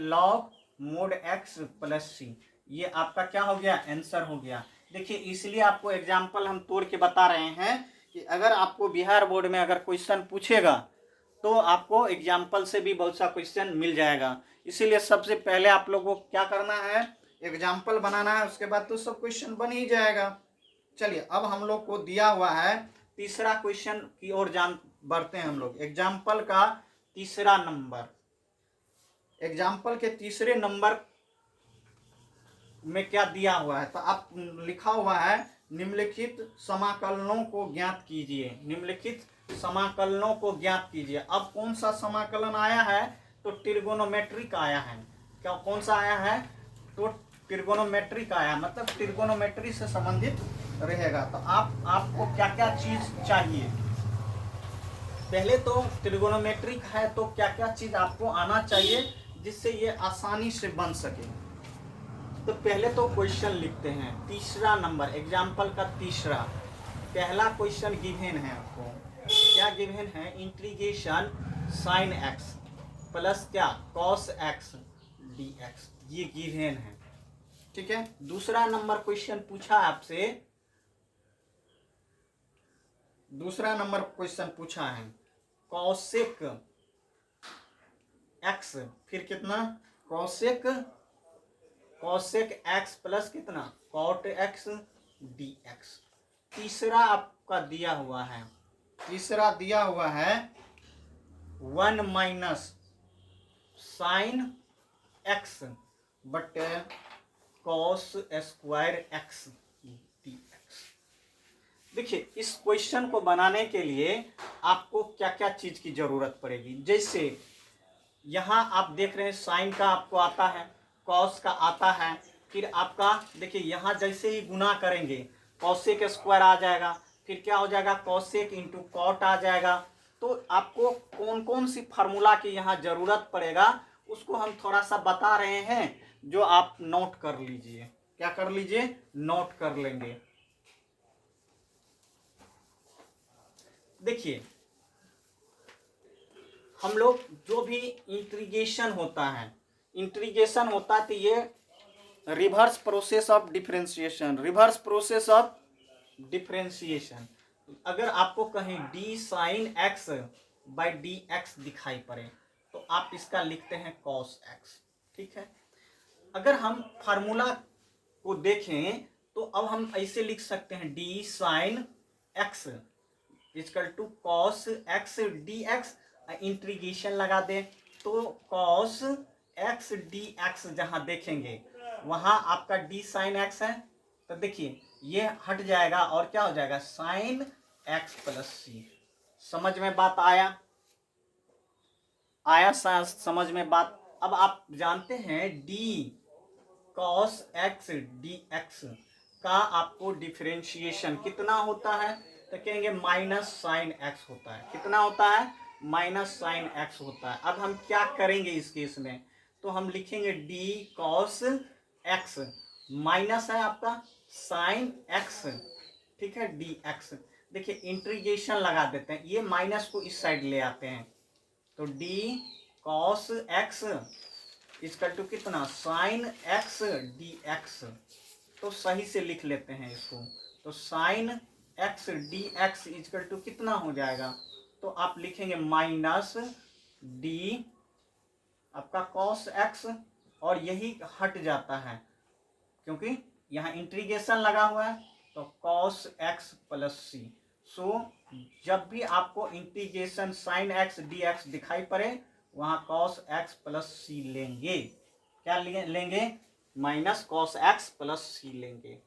log mod x plus c। ये आपका क्या हो गया, आंसर हो गया। देखिए इसलिए आपको एग्जाम्पल हम तोड़ के बता रहे हैं कि अगर आपको बिहार बोर्ड में अगर क्वेश्चन पूछेगा तो आपको एग्जाम्पल से भी बहुत सा क्वेश्चन मिल जाएगा। इसीलिए सबसे पहले आप लोगों को क्या करना है, एग्जाम्पल बनाना है, उसके बाद तो सब क्वेश्चन बन ही जाएगा। चलिए अब हम लोग को दिया हुआ है तीसरा क्वेश्चन की ओर बढ़ते हैं हम लोग। एग्जाम्पल का तीसरा नंबर, एग्जाम्पल के तीसरे नंबर में क्या दिया हुआ है, तो आप लिखा हुआ है निम्नलिखित समाकलनों को ज्ञात कीजिए, निम्नलिखित समाकलनों को ज्ञात कीजिए। अब कौन सा समाकलन आया है, तो ट्रिगोनोमेट्रिक आया है। क्या कौन सा आया है, तो ट्रिगोनोमेट्रिक आया, मतलब ट्रिगोनोमेट्री से संबंधित रहेगा। तो आपको क्या क्या चीज चाहिए, पहले तो ट्रिगोनोमेट्रिक है तो क्या क्या चीज आपको आना चाहिए जिससे ये आसानी से बन सके। तो पहले तो क्वेश्चन लिखते हैं, तीसरा नंबर एग्जाम्पल का तीसरा, पहला क्वेश्चन गिवन है आपको, क्या गिवन है, इंटीग्रेशन साइन एक्स प्लस क्या कॉस एक्स डी एक्स, ये गिवन है, ठीक है। दूसरा नंबर क्वेश्चन पूछा आपसे, दूसरा नंबर क्वेश्चन पूछा है कॉसेक एक्स, फिर कितना कॉसेक एक्स प्लस कितना कॉट एक्स डी एक्स। तीसरा आपका दिया हुआ है, तीसरा दिया हुआ है 1 माइनस साइन एक्स बटे cos square x D x. देखिए इस क्वेश्चन को बनाने के लिए आपको क्या क्या चीज की जरूरत पड़ेगी। जैसे यहाँ आप देख रहे हैं साइन का आपको आता है, कॉस का आता है, फिर आपका देखिए यहाँ जैसे ही गुना करेंगे कॉसेक स्क्वायर आ जाएगा, फिर क्या हो जाएगा कॉसेक इंटू कॉट आ जाएगा। तो आपको कौन कौन सी फार्मूला की यहाँ जरूरत पड़ेगा उसको हम थोड़ा सा बता रहे हैं, जो आप नोट कर लीजिए। क्या कर लीजिए, नोट कर लेंगे। देखिए हम लोग जो भी इंटीग्रेशन होता है तो ये reverse process of differentiation, reverse process of differentiation. अगर आपको कहीं D sine x by D x दिखाई पड़े तो आप इसका लिखते हैं कॉस एक्स। ठीक है, अगर हम फार्मूला को देखें तो अब हम ऐसे लिख सकते हैं D sine X equal to cos X D x, integration लगा दे तो कॉस एक्स डी एक्स जहां देखेंगे वहां आपका डी साइन एक्स है, तो देखिए ये हट जाएगा और क्या हो जाएगा साइन एक्स प्लस सी। समझ में बात आया समझ में बात। अब आप जानते हैं D cos X D X का आपको डिफरेंशिएशन कितना होता है, तो कहेंगे माइनस साइन एक्स होता है। कितना होता है, माइनस साइन एक्स होता है। अब हम क्या करेंगे इस केस में, तो हम लिखेंगे डी कॉस एक्स, माइनस है आपका साइन एक्स, ठीक है डी एक्स। देखिए इंटीग्रेशन लगा देते हैं, ये माइनस को इस साइड ले आते हैं, तो डी कॉस एक्स इसका टू कितना साइन एक्स डी एक्स। तो सही से लिख लेते हैं इसको, तो sine X D x is equal to कितना हो जाएगा, तो आप लिखेंगे माइनस डी आपका कॉस एक्स, और यही हट जाता है क्योंकि यहाँ इंटीग्रेशन लगा हुआ है, तो कॉस एक्स प्लस सी। सो जब भी आपको integration sign X D x दिखाई पड़े वहां कॉस एक्स प्लस सी लेंगे। क्या लेंगे, माइनस कॉस एक्स प्लस सी लेंगे।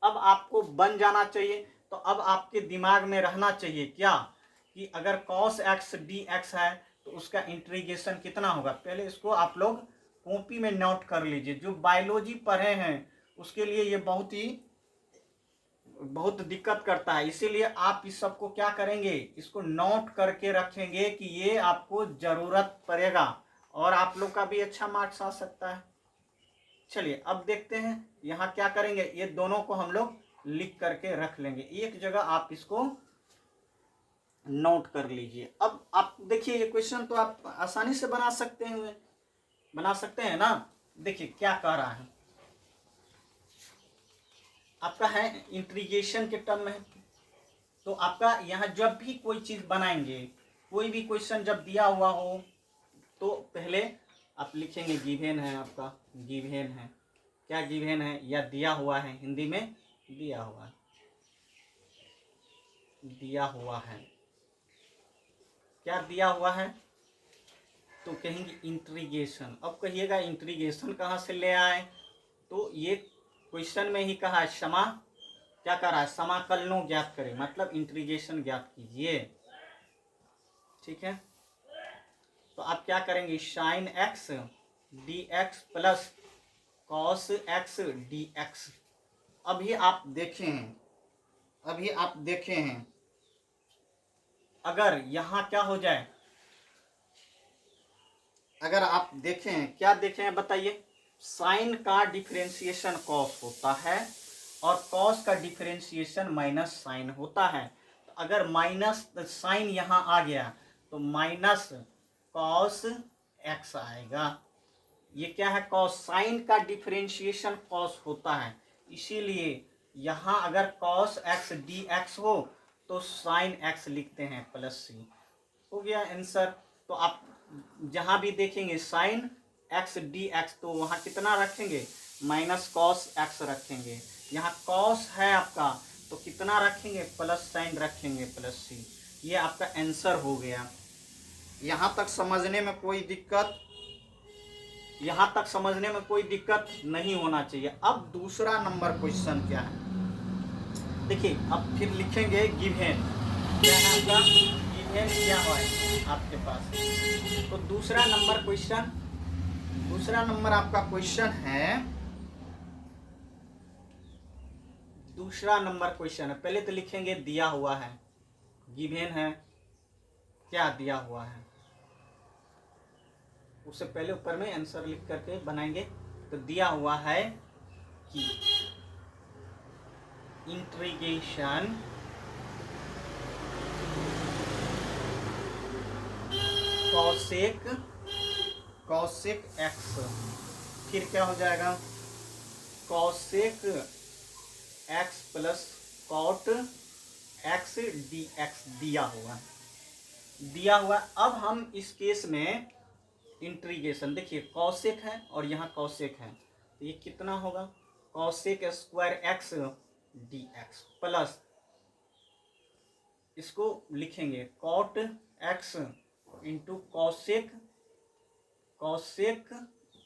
अब आपको बन जाना चाहिए, तो अब आपके दिमाग में रहना चाहिए क्या कि अगर कॉस एक्स डी एक्स है तो उसका इंटीग्रेशन कितना होगा। पहले इसको आप लोग कॉपी में नोट कर लीजिए, जो बायोलॉजी पढ़े हैं उसके लिए ये बहुत दिक्कत करता है, इसीलिए आप इस सब को क्या करेंगे, इसको नोट करके रखेंगे कि ये आपको जरूरत पड़ेगा और आप लोग का भी अच्छा मार्क्स आ सकता है। चलिए अब देखते हैं यहाँ क्या करेंगे, ये दोनों को हम लोग लिख करके रख लेंगे एक जगह, आप इसको नोट कर लीजिए। अब आप देखिए ये क्वेश्चन तो आप आसानी से बना सकते हैं ना। देखिए क्या कह रहा है, आपका है इंटीग्रेशन के टर्म में, तो आपका यहाँ जब भी कोई चीज बनाएंगे, कोई भी क्वेश्चन जब दिया हुआ हो तो पहले आप लिखेंगे गिवेन है, आपका गिवेन है, क्या गिवेन है या दिया हुआ है, हिंदी में दिया हुआ है, क्या दिया हुआ है, तो कहेंगे इंटीग्रेशन। अब कहिएगा इंटीग्रेशन कहाँ से ले आए, तो ये क्वेश्चन में ही कहा है क्या कर रहा है, समाकलनों ज्ञात करें, मतलब इंटीग्रेशन ज्ञात कीजिए। ठीक है, तो आप क्या करेंगे sign X D X plus cos X D x. अभी आप देखे हैं अगर यहाँ क्या हो जाए, अगर आप देखें क्या देखे हैं बताइए, साइन का डिफरेंशिएशन कॉस होता है और कॉस का डिफरेंशिएशन माइनस साइन होता है। तो अगर माइनस साइन यहाँ आ गया तो माइनस कॉस एक्स आएगा। ये क्या है, कॉस, साइन का डिफरेंशिएशन कॉस होता है, इसीलिए यहाँ अगर कॉस एक्स डी एक्स हो तो साइन एक्स लिखते हैं प्लस सी। हो गया आंसर। तो आप जहां भी देखेंगे साइन एक्स डी एक्स तो वहां कितना रखेंगे, माइनस कॉस एक्स रखेंगे। यहाँ कॉस है आपका तो कितना रखेंगे, प्लस साइन रखेंगे प्लस सी। ये आपका आंसर हो गया। यहाँ तक समझने में कोई दिक्कत यहाँ तक समझने में कोई दिक्कत नहीं होना चाहिए। अब दूसरा नंबर क्वेश्चन क्या है, देखिए अब फिर लिखेंगे गिवन, क्या है आपका गिवन क्या है आपके पास। तो दूसरा नंबर क्वेश्चन, दूसरा नंबर आपका क्वेश्चन है, दूसरा नंबर क्वेश्चन है। पहले तो लिखेंगे दिया हुआ है, गिवन है, क्या दिया हुआ है, उससे पहले ऊपर में आंसर लिख करके बनाएंगे। तो दिया हुआ है कि इंटीग्रेशन कॉसेक एक्स, फिर क्या हो जाएगा cosec x plus cot X D X दिया हुआ है। अब हम इस केस में इंटीग्रेशन, देखिए कॉसेक है और यहाँ कॉसेक है, तो ये कितना होगा cosec square x D X plus इसको लिखेंगे cot X into cosec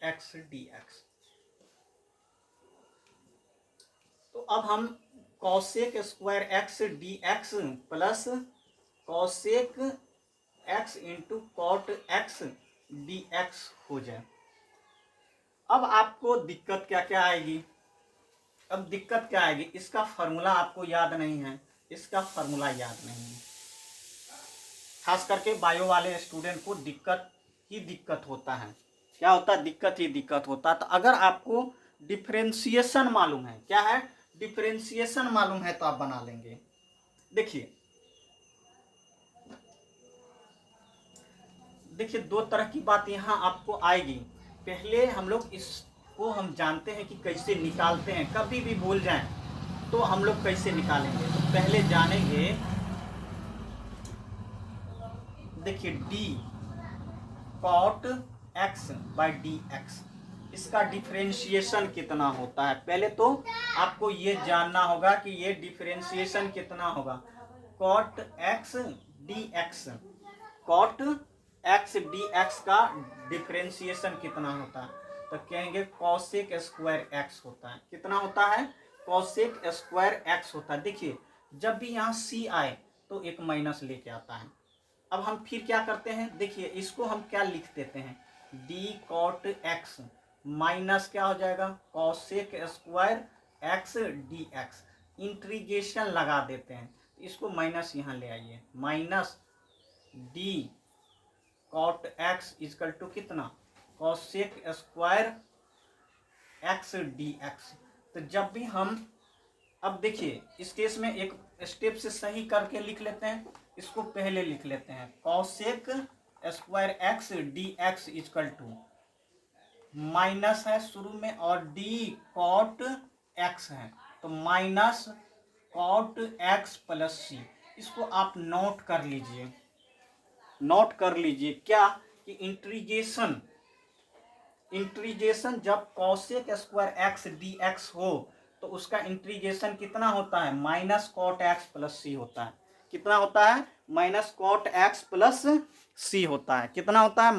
x D x. तो अब हम cosec square x D X plus cosec x into cot X D X हो जाए। अब आपको दिक्कत क्या क्या आएगी, अब दिक्कत क्या आएगी, इसका फॉर्मूला आपको याद नहीं है, इसका फॉर्मूला याद नहीं है। खास करके बायो वाले स्टूडेंट को दिक्कत ही दिक्कत होता है, क्या होता है दिक्कत ही दिक्कत होता है। तो अगर आपको डिफरेंशिएशन मालूम है, क्या है डिफरेंशिएशन मालूम है, तो आप बना लेंगे। देखिए दो तरह की बात यहाँ आपको आएगी। पहले हम लोग इसको हम जानते हैं कि कैसे निकालते हैं, कभी भी भूल जाएं तो हम लोग कैसे निकालेंगे। तो पहले जानेंगे, देखिए D cot X by D X, इसका डिफरेंशिएशन कितना होता है। पहले तो आपको ये जानना होगा कि ये डिफरेंशिएशन कितना होगा, cot X D X, cot X D X का डिफरेंशिएशन कितना होता है। तो कहेंगे कॉसेक स्क्वायर एक्स होता है, कितना होता है कॉसेक स्क्वायर एक्स होता है। देखिए जब भी यहाँ सी आए तो एक माइनस लेके आता है। अब हम फिर क्या करते हैं, देखिए इसको हम क्या लिख देते हैं, डी कॉट एक्स माइनस क्या हो जाएगा cosec square x D x, integration लगा देते हैं। तो इसको माइनस यहाँ ले आइए, minus d cot x is equal to कितना cosec square x D x. तो जब भी हम, अब देखिए इस केस में एक स्टेप से सही करके लिख लेते हैं, इसको पहले लिख लेते हैं cosec square x D x is equal to minus है शुरू में और डी कॉट एक्स है, तो माइनस कॉट एक्स प्लस सी। इसको आप नोट कर लीजिए, नोट कर लीजिए क्या कि इंटीग्रेशन जब cosec square x D X हो तो उसका इंटीग्रेशन कितना होता है माइनस कॉट एक्स प्लस सी होता है। कितना होता है माइनस कॉट एक्स प्लस सी होता है, कितना होता है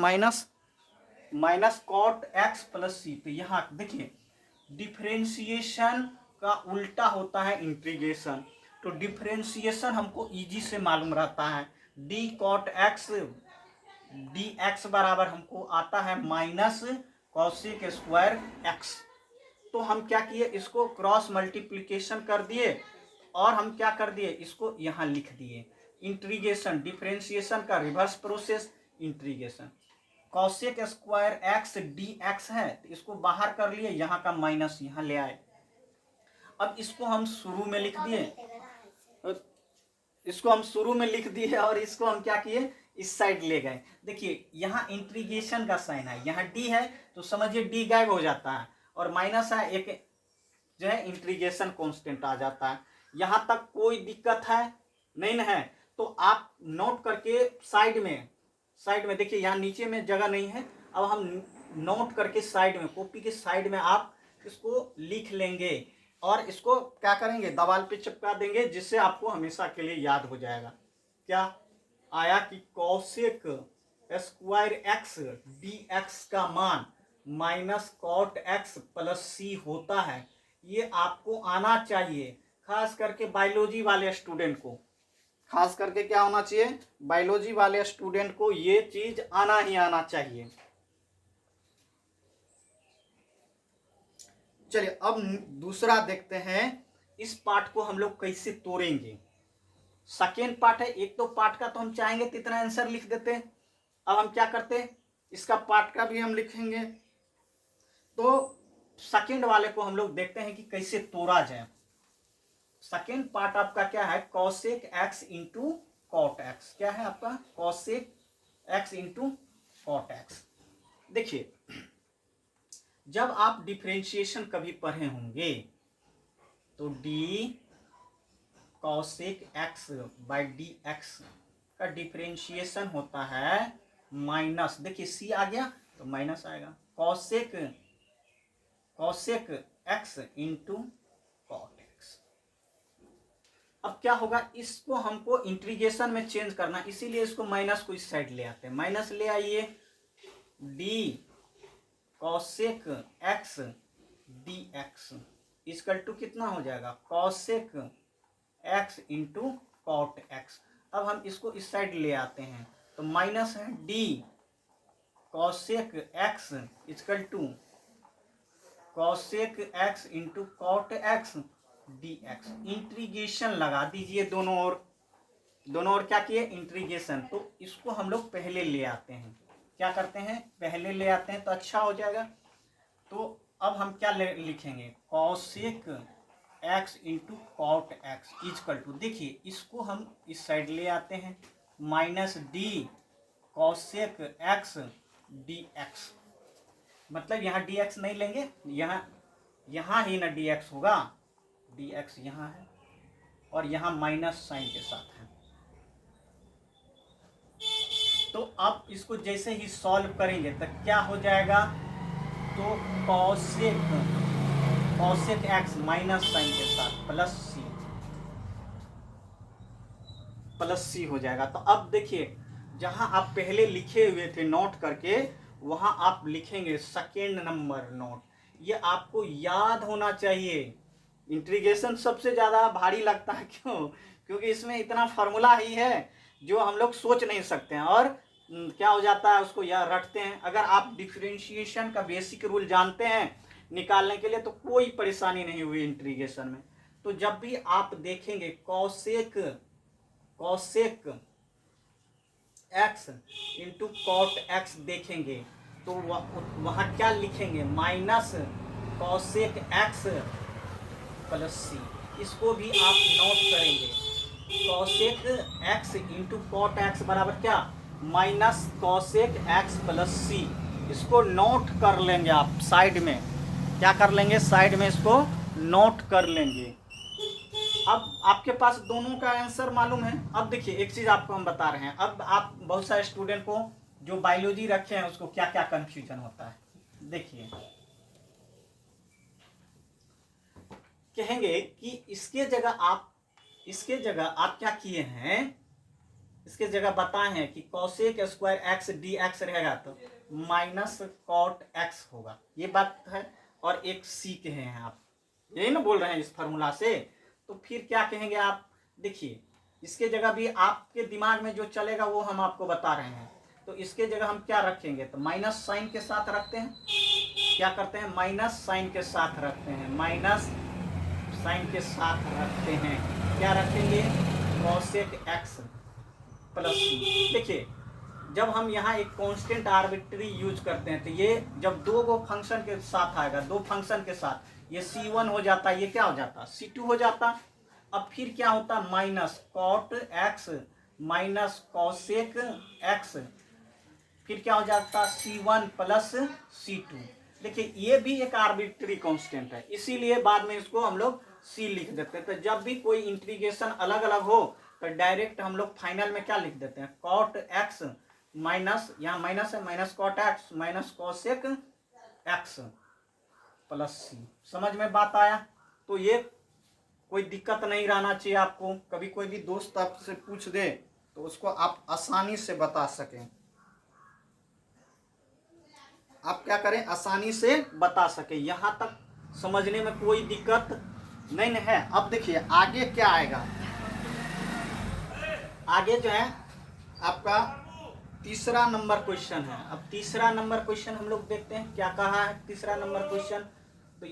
माइनस कॉट एक्स प्लस सी। तो यहाँ देखिए डिफरेंशिएशन का उल्टा होता है इंटीग्रेशन। तो डिफरेंशिएशन हमको इजी से मालूम रहता है, D cot X D X बराबर हमको आता है माइनस कॉसेक स्क्वायर एक्स। तो हम क्या किए, इसको क्रॉस मल्टीप्लिकेशन कर दिए और हम क्या कर दिए, इसको यहाँ लिख दिए। इंटीग्रेशन डिफरेंशिएशन का reverse process integration, cosec square x D x है तो इसको बाहर कर लिए, यहाँ का माइनस यहाँ ले आए। अब इसको हम शुरू में लिख दिए, इसको हम शुरू में लिख दिए और इसको हम क्या किए इस साइड ले गए। देखिए यहाँ इंटीग्रेशन का साइन है, यहाँ डी है तो समझिए डी गायब हो जाता है और माइनस है एक जो है इंटीग्रेशन कांस्टेंट आ जाता है। यहाँ तक कोई दिक्कत है नहीं ना है, तो आप नोट करके साइड में देखिए यहाँ नीचे में जगह नहीं है, अब हम नोट करके साइड में कॉपी के साइड में आप इसको लिख लेंगे और इसको क्या करेंगे दीवार पे चिपका देंगे, जिससे आपको हमेशा के लिए याद हो जाएगा। क्या आया कि cosec square x D X का मान माइनस कॉट एक्स प्लस सी होता है। ये आपको आना चाहिए, खास करके बायोलॉजी वाले स्टूडेंट को, खास करके क्या होना चाहिए, बायोलॉजी वाले स्टूडेंट को ये चीज आना ही आना चाहिए। चलिए अब दूसरा देखते हैं, इस पार्ट को हम लोग कैसे तोड़ेंगे। सेकेंड पार्ट है, एक तो पार्ट का तो हम चाहेंगे तो इतना आंसर लिख देते हैं। अब हम क्या करते हैं, इसका पार्ट का भी हम लिखेंगे। तो सेकेंड वाले को हम लोग देखते हैं कि कैसे तोड़ा जाए। सेकेंड पार्ट आपका क्या है, cosec x into cot X. क्या है आपका, cosec x into cot X. देखिए जब आप डिफरेंशिएशन कभी पढ़े होंगे तो D cosec X by D X का डिफरेंशिएशन होता है माइनस, देखिए सी आ गया तो माइनस आएगा, cosec x into cot X. अब क्या होगा, इसको हमको इंटीग्रेशन में चेंज करना, इसीलिए इसको माइनस को इस साइड ले आते हैं। माइनस ले आइए, D cosec x D x equal to कितना हो जाएगा, cosec x into cot X. अब हम इसको इस साइड ले आते हैं तो माइनस है D cosec X equal to cosec x into cot X D x. Integration लगा दीजिए दोनों ओर क्या किए, इंटीग्रेशन। तो इसको हम लोग पहले ले आते हैं, क्या करते हैं, पहले ले आते हैं तो अच्छा हो जाएगा। तो अब हम क्या लिखेंगे, cosec x into cot x equal to, देखिए इसको हम इस साइड ले आते हैं, minus d cosec x D x. मतलब यहाँ डी एक्स नहीं लेंगे, यहाँ ही ना डी एक्स होगा, डी एक्स यहाँ है और यहाँ माइनस साइन के साथ है। तो अब इसको जैसे ही सॉल्व करेंगे तो क्या हो जाएगा, तो कॉसेक एक्स माइनस साइन के साथ प्लस सी हो जाएगा। तो अब देखिए जहां आप पहले लिखे हुए थे नोट करके, वहां आप लिखेंगे सेकेंड नंबर नोट। ये आपको याद होना चाहिए। इंटीग्रेशन सबसे ज्यादा भारी लगता है, क्यों, क्योंकि इसमें इतना फार्मूला ही है जो हम लोग सोच नहीं सकते हैं, और क्या हो जाता है उसको याद रखते हैं। अगर आप डिफरेंशिएशन का बेसिक रूल जानते हैं निकालने के लिए तो कोई परेशानी नहीं हुई इंटीग्रेशन में। तो जब भी आप देखेंगे cosec x into cot x देखेंगे तो वहां क्या लिखेंगे, माइनस कॉसेक एक्स प्लस सी। इसको भी आप नोट करेंगे, cosec x into cot x बराबर क्या, माइनस कॉसेक एक्स प्लस सी। इसको नोट कर लेंगे आप साइड में, क्या कर लेंगे, साइड में इसको नोट कर लेंगे। अब आपके पास दोनों का आंसर मालूम है। अब देखिए एक चीज आपको हम बता रहे हैं, अब आप बहुत सारे स्टूडेंट को जो बायोलॉजी रखे हैं उसको क्या क्या कंफ्यूजन होता है। देखिए कहेंगे कि इसके जगह आप क्या किए हैं, इसके जगह बताए हैं कि cosec square x D x रहेगा तो माइनस कॉट एक्स होगा, ये बात है। और एक सी कहे हैं आप, यही ना बोल रहे हैं इस फॉर्मूला से। तो फिर क्या कहेंगे आप, देखिए इसके जगह भी आपके दिमाग में जो चलेगा वो हम आपको बता रहे हैं। तो इसके जगह हम क्या रखेंगे, तो माइनस साइन के साथ रखते हैं, क्या करते हैं, माइनस साइन के साथ रखते हैं, माइनस साइन के साथ रखते हैं, क्या रखेंगे, कॉसेक एक्स प्लस सी। देखिए जब हम यहाँ एक कांस्टेंट आर्बिट्री यूज करते हैं तो ये जब दो गो फंक्शन के साथ आएगा, दो फंक्शन के साथ, ये C1 हो जाता है, ये क्या हो जाता, C2 हो जाता। अब फिर क्या होता, minus cot x minus cosec x, फिर क्या हो जाता, C1 प्लस C2। देखिए ये भी एक आर्बिट्री कांस्टेंट है, इसीलिए बाद में इसको हम लोग C लिख देते हैं। तो जब भी कोई इंटीग्रेशन अलग अलग हो तो डायरेक्ट हम लोग फाइनल में क्या लिख देते हैं, कॉट एक्स माइनस, यहाँ माइनस है, minus cot x minus cosec x plus C. समझ में बात आया। तो ये कोई दिक्कत नहीं रहना चाहिए आपको, कभी कोई भी दोस्त आपसे पूछ दे तो उसको आप आसानी से बता सकें। आप क्या करें, आसानी से बता सके, यहाँ तक समझने में कोई दिक्कत नहीं है। अब देखिए आगे क्या आएगा, आगे जो है आपका तीसरा नंबर क्वेश्चन है। अब तीसरा नंबर क्वेश्चन हम लोग देखते हैं क्या कहा है तीसरा नंबर क्वेश्चन। तो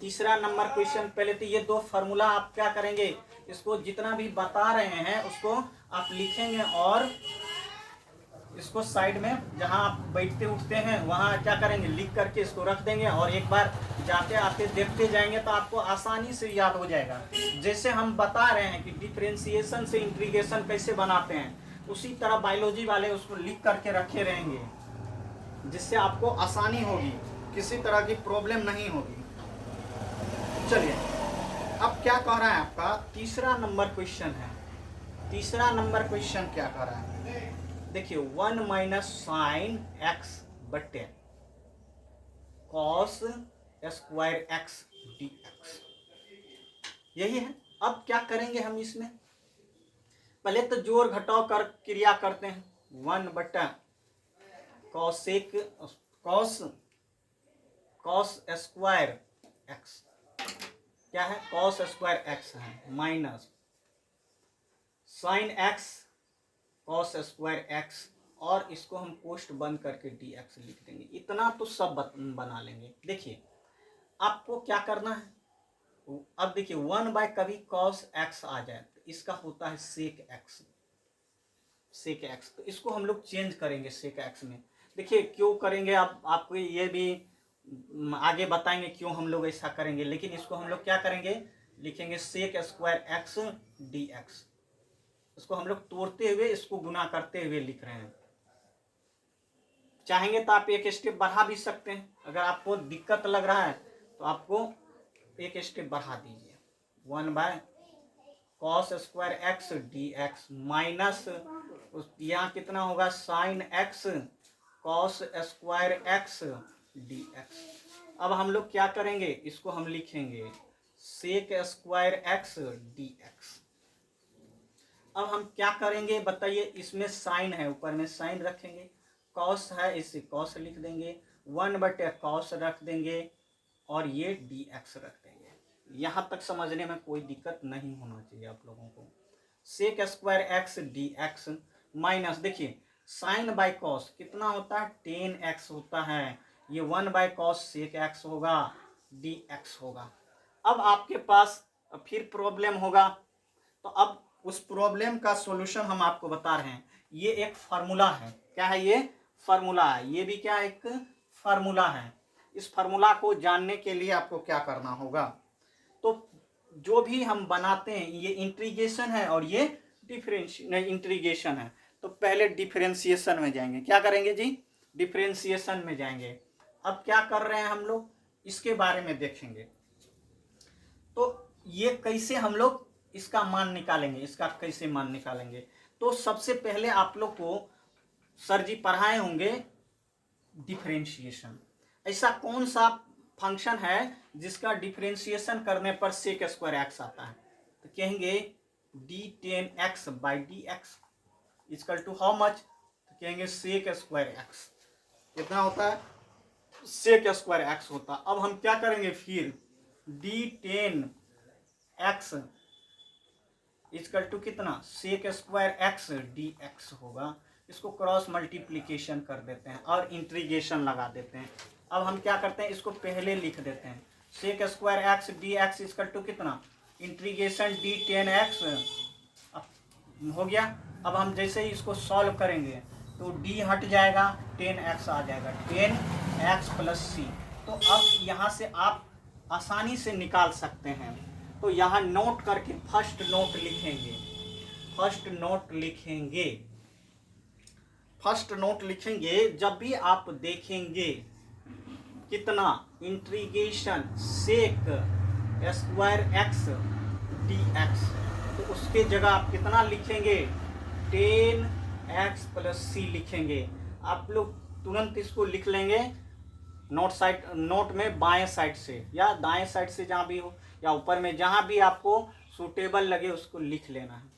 तीसरा नंबर क्वेश्चन, पहले तो ये दो फार्मूला आप क्या करेंगे, इसको जितना भी बता रहे हैं उसको आप लिखेंगे और इसको साइड में जहां आप बैठते उठते हैं वहां क्या करेंगे, लिख करके इसको रख देंगे और एक बार जाते आते देखते जाएंगे तो आपको आसानी से याद हो जाएगा। जैसे हम बता रहे हैं कि डिफरेंशिएशन से इंटीग्रेशन कैसे बनाते हैं, उसी तरह बायोलॉजी वाले उसको लिख करके रखे रहेंगे, जिससे आपको आसानी होगी, किसी तरह की प्रॉब्लम नहीं होगी। चलिए अब क्या कह रहा है आपका तीसरा नंबर क्वेश्चन है। तीसरा नंबर क्वेश्चन क्या कह रहा है, देखिए 1 माइनस साइन एक्स बटे cos square x D x, यही है। अब क्या करेंगे हम इसमें, पहले तो जोड़ घटाव कर क्रिया करते हैं। 1 बटा कॉसेक कॉस स्क्वायर एक्स, क्या है, कॉस स्क्वायर एक्स है, minus sign x cos square x, और इसको हम पोस्ट बंद करके डी एक्स लिख देंगे। इतना तो सब बना लेंगे। देखिए आपको क्या करना है, अब देखिए 1 बाय कभी कॉस एक्स आ जाए तो इसका होता है सेक एक्स, सेक एक्स, तो इसको हम लोग चेंज करेंगे सेक एक्स में। देखिए क्यों करेंगे, आप आपको ये भी आगे बताएंगे क्यों हम लोग ऐसा करेंगे, लेकिन इसको हम लोग क्या करेंगे, लिखेंगे sec square x D x. इसको हम लोग तोड़ते हुए इसको गुना करते हुए लिख रहे हैं। चाहेंगे तो आप एक स्टेप बढ़ा भी सकते हैं, अगर आपको दिक्कत लग रहा है तो आपको एक स्टेप बढ़ा दीजिए। 1 by cos square x D x minus यहाँ कितना होगा, sine x cos square x D x. अब हम लोग क्या करेंगे, इसको हम लिखेंगे sec square x D x. अब हम क्या करेंगे बताइए, इसमें साइन है, ऊपर में साइन रखेंगे, कॉस है इसे कॉस लिख देंगे, 1 बटे कॉस रख देंगे और ये डी एक्स रख देंगे। यहाँ तक समझने में कोई दिक्कत नहीं होना चाहिए आप लोगों को। Sec square x D x minus, देखिए साइन बाय कॉस कितना होता है, 10x होता है, ये 1 बाय कॉस सेक एक्स होगा, डी एक्स होगा। अब आपके पास फिर प्रॉब्लम होगा, तो अब उस प्रॉब्लम का सॉल्यूशन हम आपको बता रहे हैं। ये एक फार्मूला है, क्या है ये, फार्मूला है, ये भी क्या एक फार्मूला है। इस फार्मूला को जानने के लिए आपको क्या करना होगा, तो जो भी हम बनाते हैं ये इंटीग्रेशन है और ये इंटीग्रेशन है, तो पहले डिफरेंशिएशन में जाएंगे, क्या करेंगे जी, डिफरेंशिएशन में जाएंगे। अब क्या कर रहे हैं हम लोग, इसके बारे में देखेंगे। तो ये कैसे हम लोग इसका मान निकालेंगे, इसका कैसे मान निकालेंगे, तो सबसे पहले आप लोग को सर जी पढ़ाए होंगे डिफरेंशिएशन। ऐसा कौन सा फंक्शन है जिसका डिफरेंशिएशन करने पर सेक स्क्वायर एक्स आता है, तो कहेंगे d10x by D x equal to how much, तो कहेंगे सेक स्क्वायर एक्स, कितना होता है, सेक स्क्वायर एक्स होता है। अब हम क्या करेंगे फिर, d10x इक्वल टू कितना, sec square x D x होगा। इसको क्रॉस मल्टीप्लीकेशन कर देते हैं और इंटीग्रेशन लगा देते हैं। अब हम क्या करते हैं, इसको पहले लिख देते हैं, sec square x D x equal to कितना, इंटीग्रेशन d10x हो गया। अब हम जैसे ही इसको सॉल्व करेंगे तो d हट जाएगा, 10x आ जाएगा, 10x प्लस सी। तो अब यहाँ से आप आसानी से निकाल सकते हैं। तो यहाँ नोट करके फर्स्ट नोट लिखेंगे, फर्स्ट नोट लिखेंगे, फर्स्ट नोट लिखेंगे, जब भी आप देखेंगे कितना, integration sec square x D x, तो उसके जगह आप कितना लिखेंगे, 10x प्लस सी लिखेंगे। आप लोग तुरंत इसको लिख लेंगे नोट में बाएं साइड से या दाएं साइड से, जहाँ भी हो, या ऊपर में जहाँ भी आपको सूटेबल लगे उसको लिख लेना है,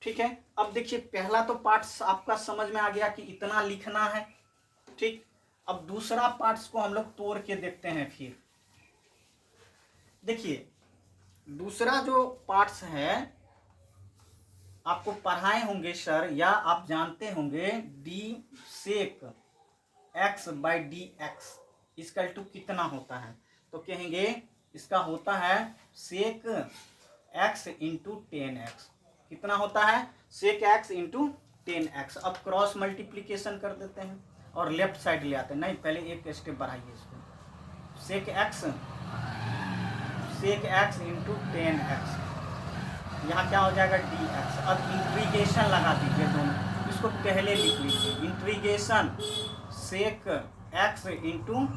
ठीक है। अब देखिए पहला तो पार्ट आपका समझ में आ गया कि इतना लिखना है, ठीक। अब दूसरा पार्ट्स को हम लोग तोड़ के देखते हैं। फिर देखिए दूसरा जो पार्ट्स है आपको पढ़ाए होंगे सर, या आप जानते होंगे, d sec x by D x equal to कितना होता है, तो कहेंगे इसका होता है सेक एक्स इंटू 10x। कितना होता है? Sec x into 10x। अब क्रॉस मल्टीप्लीकेशन कर देते हैं और लेफ्ट साइड ले आते हैं। नहीं, पहले एक स्टेप बढ़ाइए इसको। सेक एक्स इंटू 10x, यहाँ क्या हो जाएगा? dx। अब इंट्रीगेशन लगा दीजिए दोनों, इसको पहले लिख लीजिए। Integration sec x into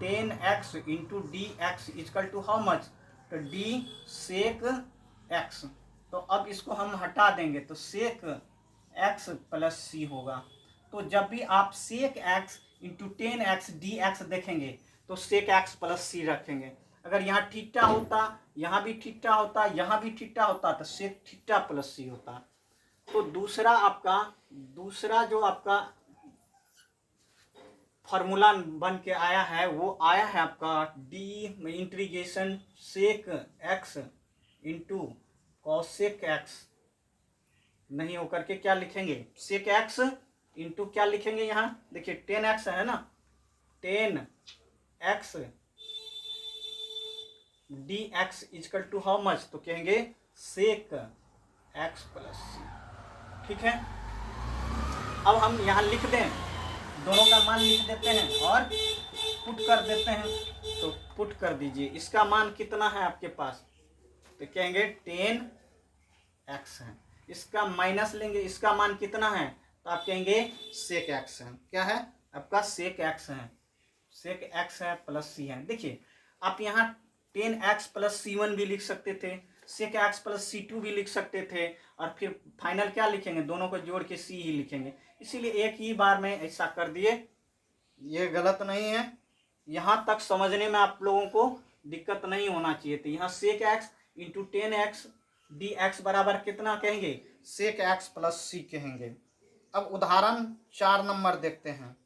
10x into d x is equal to how much? तो डी सेक एक्स। तो अब इसको हम हटा देंगे तो सेक एक्स प्लस सी होगा। तो जब भी आप सेक एक्स इंटू 10x dx देखेंगे तो सेक एक्स प्लस सी रखेंगे। अगर यहाँ थीटा होता, यहाँ भी थीटा होता, यहाँ भी थीटा होता, तो सेक थीटा प्लस सी होता। तो दूसरा जो आपका फॉर्मूला बन के आया है वो आया है आपका d integration sec x into cosec x नहीं होकर के क्या लिखेंगे? सेक एक्स इंटू क्या लिखेंगे? यहाँ देखिए 10x है ना, 10x dx equal to how much? तो कहेंगे सेक x प्लस सी। ठीक है, अब हम यहाँ लिख दें, दोनों का मान लिख देते हैं और पुट कर देते हैं। तो पुट कर दीजिए, इसका मान कितना है आपके पास? तो कहेंगे 10x है। इसका माइनस लेंगे, इसका मान कितना है? तो आप कहेंगे सेक एक्स है। क्या है आपका? सेक एक्स है। सेक एक्स है प्लस सी है। देखिए आप यहाँ 10x प्लस C1 भी लिख सकते थे, सेक एक्स प्लस C2 भी लिख सकते थे, और फिर फाइनल क्या लिखेंगे? दोनों को जोड़ के C ही लिखेंगे। इसीलिए एक ही बार में ऐसा कर दिए, ये गलत नहीं है। यहाँ तक समझने में आप लोगों को दिक्कत नहीं होना चाहिए थी। यहाँ सेक एक्स इंटू 10x dx बराबर कितना कहेंगे? सेक एक्स प्लस सी कहेंगे। अब उदाहरण 4 नंबर देखते हैं।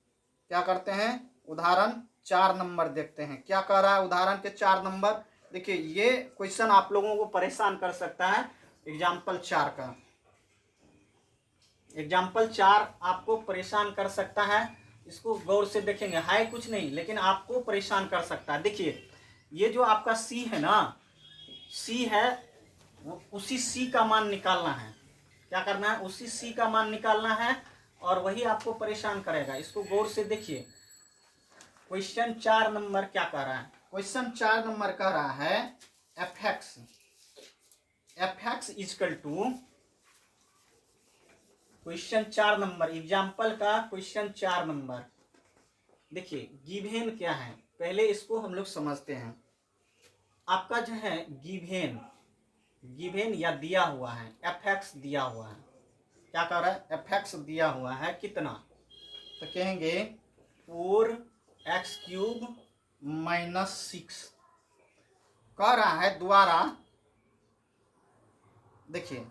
क्या करते हैं? उदाहरण 4 नंबर देखते हैं। क्या कह रहा है उदाहरण के 4 नंबर? देखिए ये क्वेश्चन आप लोगों को परेशान कर सकता है। एग्जाम्पल 4 का, एग्जाम्पल 4 आपको परेशान कर सकता है। इसको गौर से देखेंगे, है कुछ नहीं लेकिन आपको परेशान कर सकता है। देखिए ये जो आपका सी है ना, सी है, उसी सी का मान निकालना है। क्या करना है? उसी सी का मान निकालना है और वही आपको परेशान करेगा। इसको गौर से देखिए। क्वेश्चन 4 नंबर क्या कह रहा है? क्वेश्चन 4 नंबर कह रहा है f x is equal to, question 4 number example का क्वेश्चन 4 नंबर। देखिए गिवेन क्या है, पहले इसको हम लोग समझते हैं। आपका जो है गिवेन या दिया हुआ है, एफ एक्स दिया हुआ है। क्या कह रहा है? एफ एक्स दिया हुआ है कितना? तो कहेंगे 4x³ माइनस 6 कह रहा है द्वारा। देखिए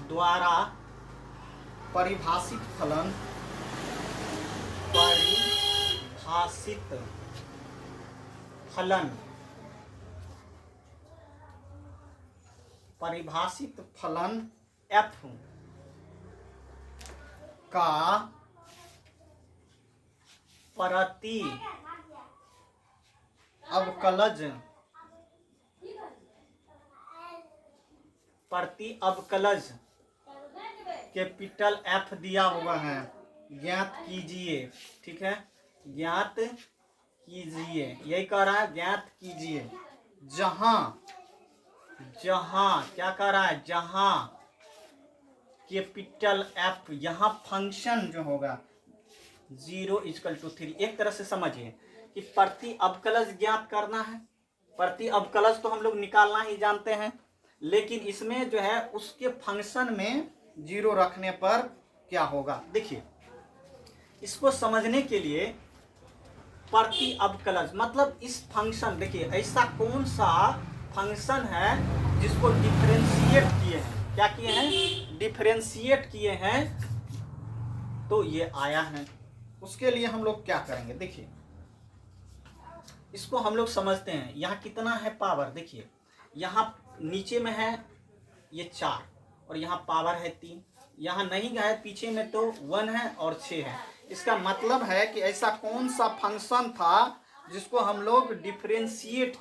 द्वारा परिभाषित फलन, परिभाषित फलन f का प्रति अवकलज कैपिटल F दिया हुआ है, ज्ञात कीजिए। ठीक है, ज्ञात कीजिए, यही कह रहा है, ज्ञात कीजिए। जहां क्या कह रहा है? जहां कैपिटल F, यहाँ फंक्शन जो होगा 0 इजकल टू 3। एक तरह से समझिए कि प्रति अवकलज ज्ञात करना है। प्रति अवकलज तो हम लोग निकालना ही जानते हैं, लेकिन इसमें जो है उसके फंक्शन में 0 रखने पर क्या होगा? देखिए इसको समझने के लिए प्रति अवकलज मतलब इस फंक्शन, देखिए ऐसा कौन सा फंक्शन है जिसको डिफरेंशिएट किए हैं? क्या किए हैं? डिफरेंशिएट किए हैं तो ये आया है। उसके लिए हम लोग क्या करेंगे, देखिए इसको हम लोग समझते हैं। यहाँ कितना है पावर, देखिए यहाँ नीचे में है ये 4 और यहाँ पावर है 3, यहाँ नहीं है पीछे में तो 1 है और 6 है। इसका मतलब है कि ऐसा कौन सा फंक्शन था जिसको हम लोग डिफरेंशिएट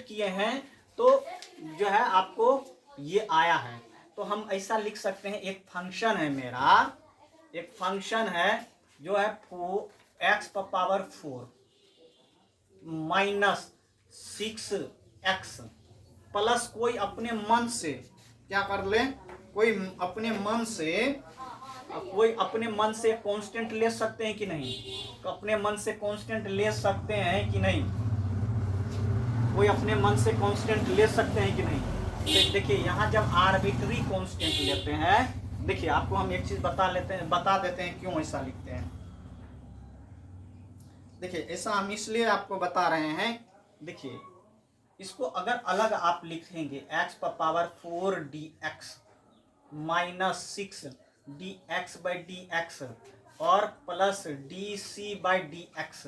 किए हैं तो जो है आपको ये आया है। तो हम ऐसा लिख सकते हैं, एक फंक्शन है मेरा, एक फंक्शन है जो है x पर पावर 4 माइनस 6x प्लस कोई अपने मन से क्या कर ले, कोई अपने मन से कांस्टेंट ले सकते हैं कि नहीं, तो अपने मन से कांस्टेंट ले सकते हैं कि नहीं, कोई अपने मन से कांस्टेंट ले सकते हैं कि नहीं। तो देखिए यहाँ जब आर्बिट्री कांस्टेंट लेते हैं, देखिए आपको हम एक चीज बता देते हैं क्यों ऐसा लिखते हैं। देखिए ऐसा हम इसलिए आपको बता रहे हैं, देखिए इसको अगर अलग आप लिखेंगे x पर power 4 dx minus 6 dx by dx और प्लस dc बाई dx,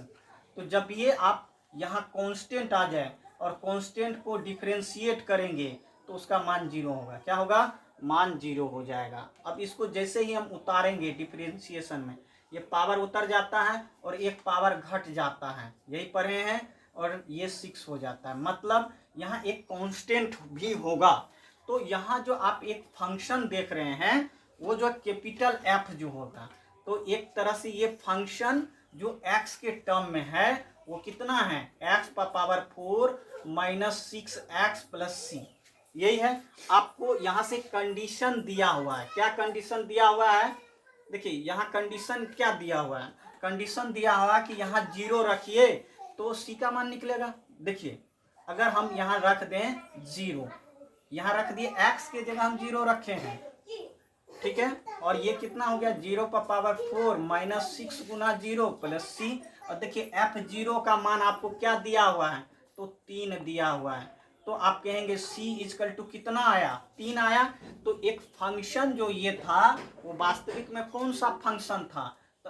तो जब ये आप यहाँ कांस्टेंट आ जाए और कांस्टेंट को डिफरेंशिएट करेंगे तो उसका मान 0 होगा। क्या होगा, मान 0 हो जाएगा। अब इसको जैसे ही हम उतारेंगे डिफरेंशिएशन में, ये पावर उतर जाता है और एक पावर घट जाता है, यही पढ़े हैं, और ये 6 हो जाता है। मतलब यहाँ एक कांस्टेंट भी होगा। तो यहाँ जो आप एक फंक्शन देख रहे हैं वो जो कैपिटल F जो होगा, तो एक तरह से ये फंक्शन जो x के टर्म में है वो कितना है, x पर power 4 minus 6x plus c, यही है। आपको यहाँ से कंडीशन दिया हुआ है, क्या कंडीशन दिया हुआ है, देखिए यहाँ कंडीशन क्या दिया हुआ है, कंडीशन दिया हुआ कि यहाँ 0 रखिए तो c का मान निकलेगा। देखिए अगर हम यहाँ रख दें 0, यहाँ रख दिए, x के जगह हम 0 रखे हैं, ठीक है, और ये कितना हो गया, 0 पर पावर 4 माइनस 6 गुना 0 प्लस c। और देखिए f0 का मान आपको क्या दिया हुआ है, तो 3 दिया हुआ है। तो आप कहेंगे c इजकल टू कितना आया, 3 आया। तो एक फंक्शन जो ये था वो वास्तविक में कौन सा फंक्शन था, तो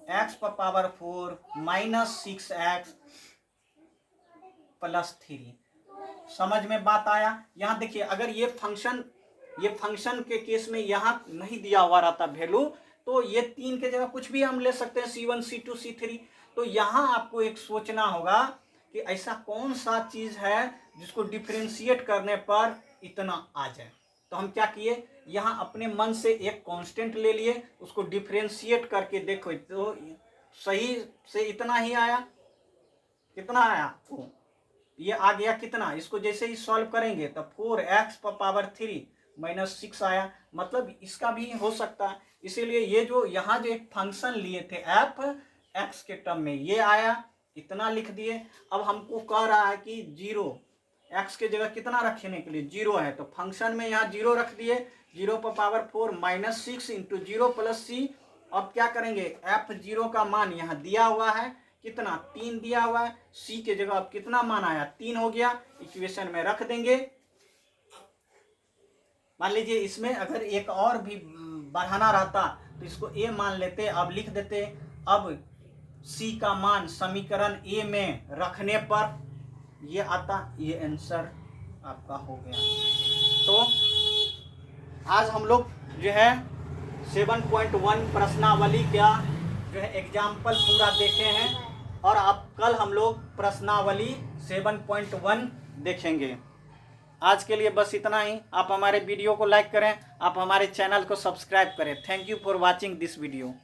x पर पावर 4 माइनस 6x प्लस 3। समझ में बात आया। यहाँ देखिए अगर ये फंक्शन के केस में यहाँ नहीं दिया हुआ रहता वैल्यू, तो ये 3 के जगह कुछ भी हम ले सकते हैं, c1 c2 c3। तो यहाँ आपको एक सोचना होगा कि ऐसा कौन सा चीज है जिसको डिफरेंशिएट करने पर इतना आ जाए। तो हम क्या किए, यहाँ अपने मन से एक कांस्टेंट ले लिए, उसको डिफरेंशिएट करके देखो तो सही से इतना ही आया, कितना आया, तो ये आ गया कितना। इसको जैसे ही सॉल्व करेंगे तो 4x पर पावर 3 माइनस 6 आया। मतलब इसका भी हो सकता है। इसीलिए ये जो यहाँ जो एक फंक्शन लिए थे f x के टर्म में, ये आया, इतना लिख दिए। अब हमको कह रहा है कि 0 x के जगह कितना रखने के लिए 0 है, तो फंक्शन में यहाँ 0 रख दिए, 0 पर power 4 minus 6 into 0 plus c। अब क्या करेंगे, f0 का मान यहाँ दिया हुआ है, कितना, 3 दिया हुआ है, c के जगह अब कितना मान आया, 3 हो गया, इक्वेशन में रख देंगे। मान लीजिए इसमें अगर एक और भी बढ़ाना रहता तो इसको a मान लेते, अब लिख देते। अब c का मान समीकरण a में रखने पर ये आता, ये आंसर आपका हो गया। तो आज हम लोग जो है 7.1 प्रश्नावली का जो है एग्जाम्पल पूरा देखे हैं, और अब कल हम लोग प्रश्नावली 7.1 देखेंगे। आज के लिए बस इतना ही। आप हमारे वीडियो को लाइक करें, आप हमारे चैनल को सब्सक्राइब करें। Thank you for watching this video.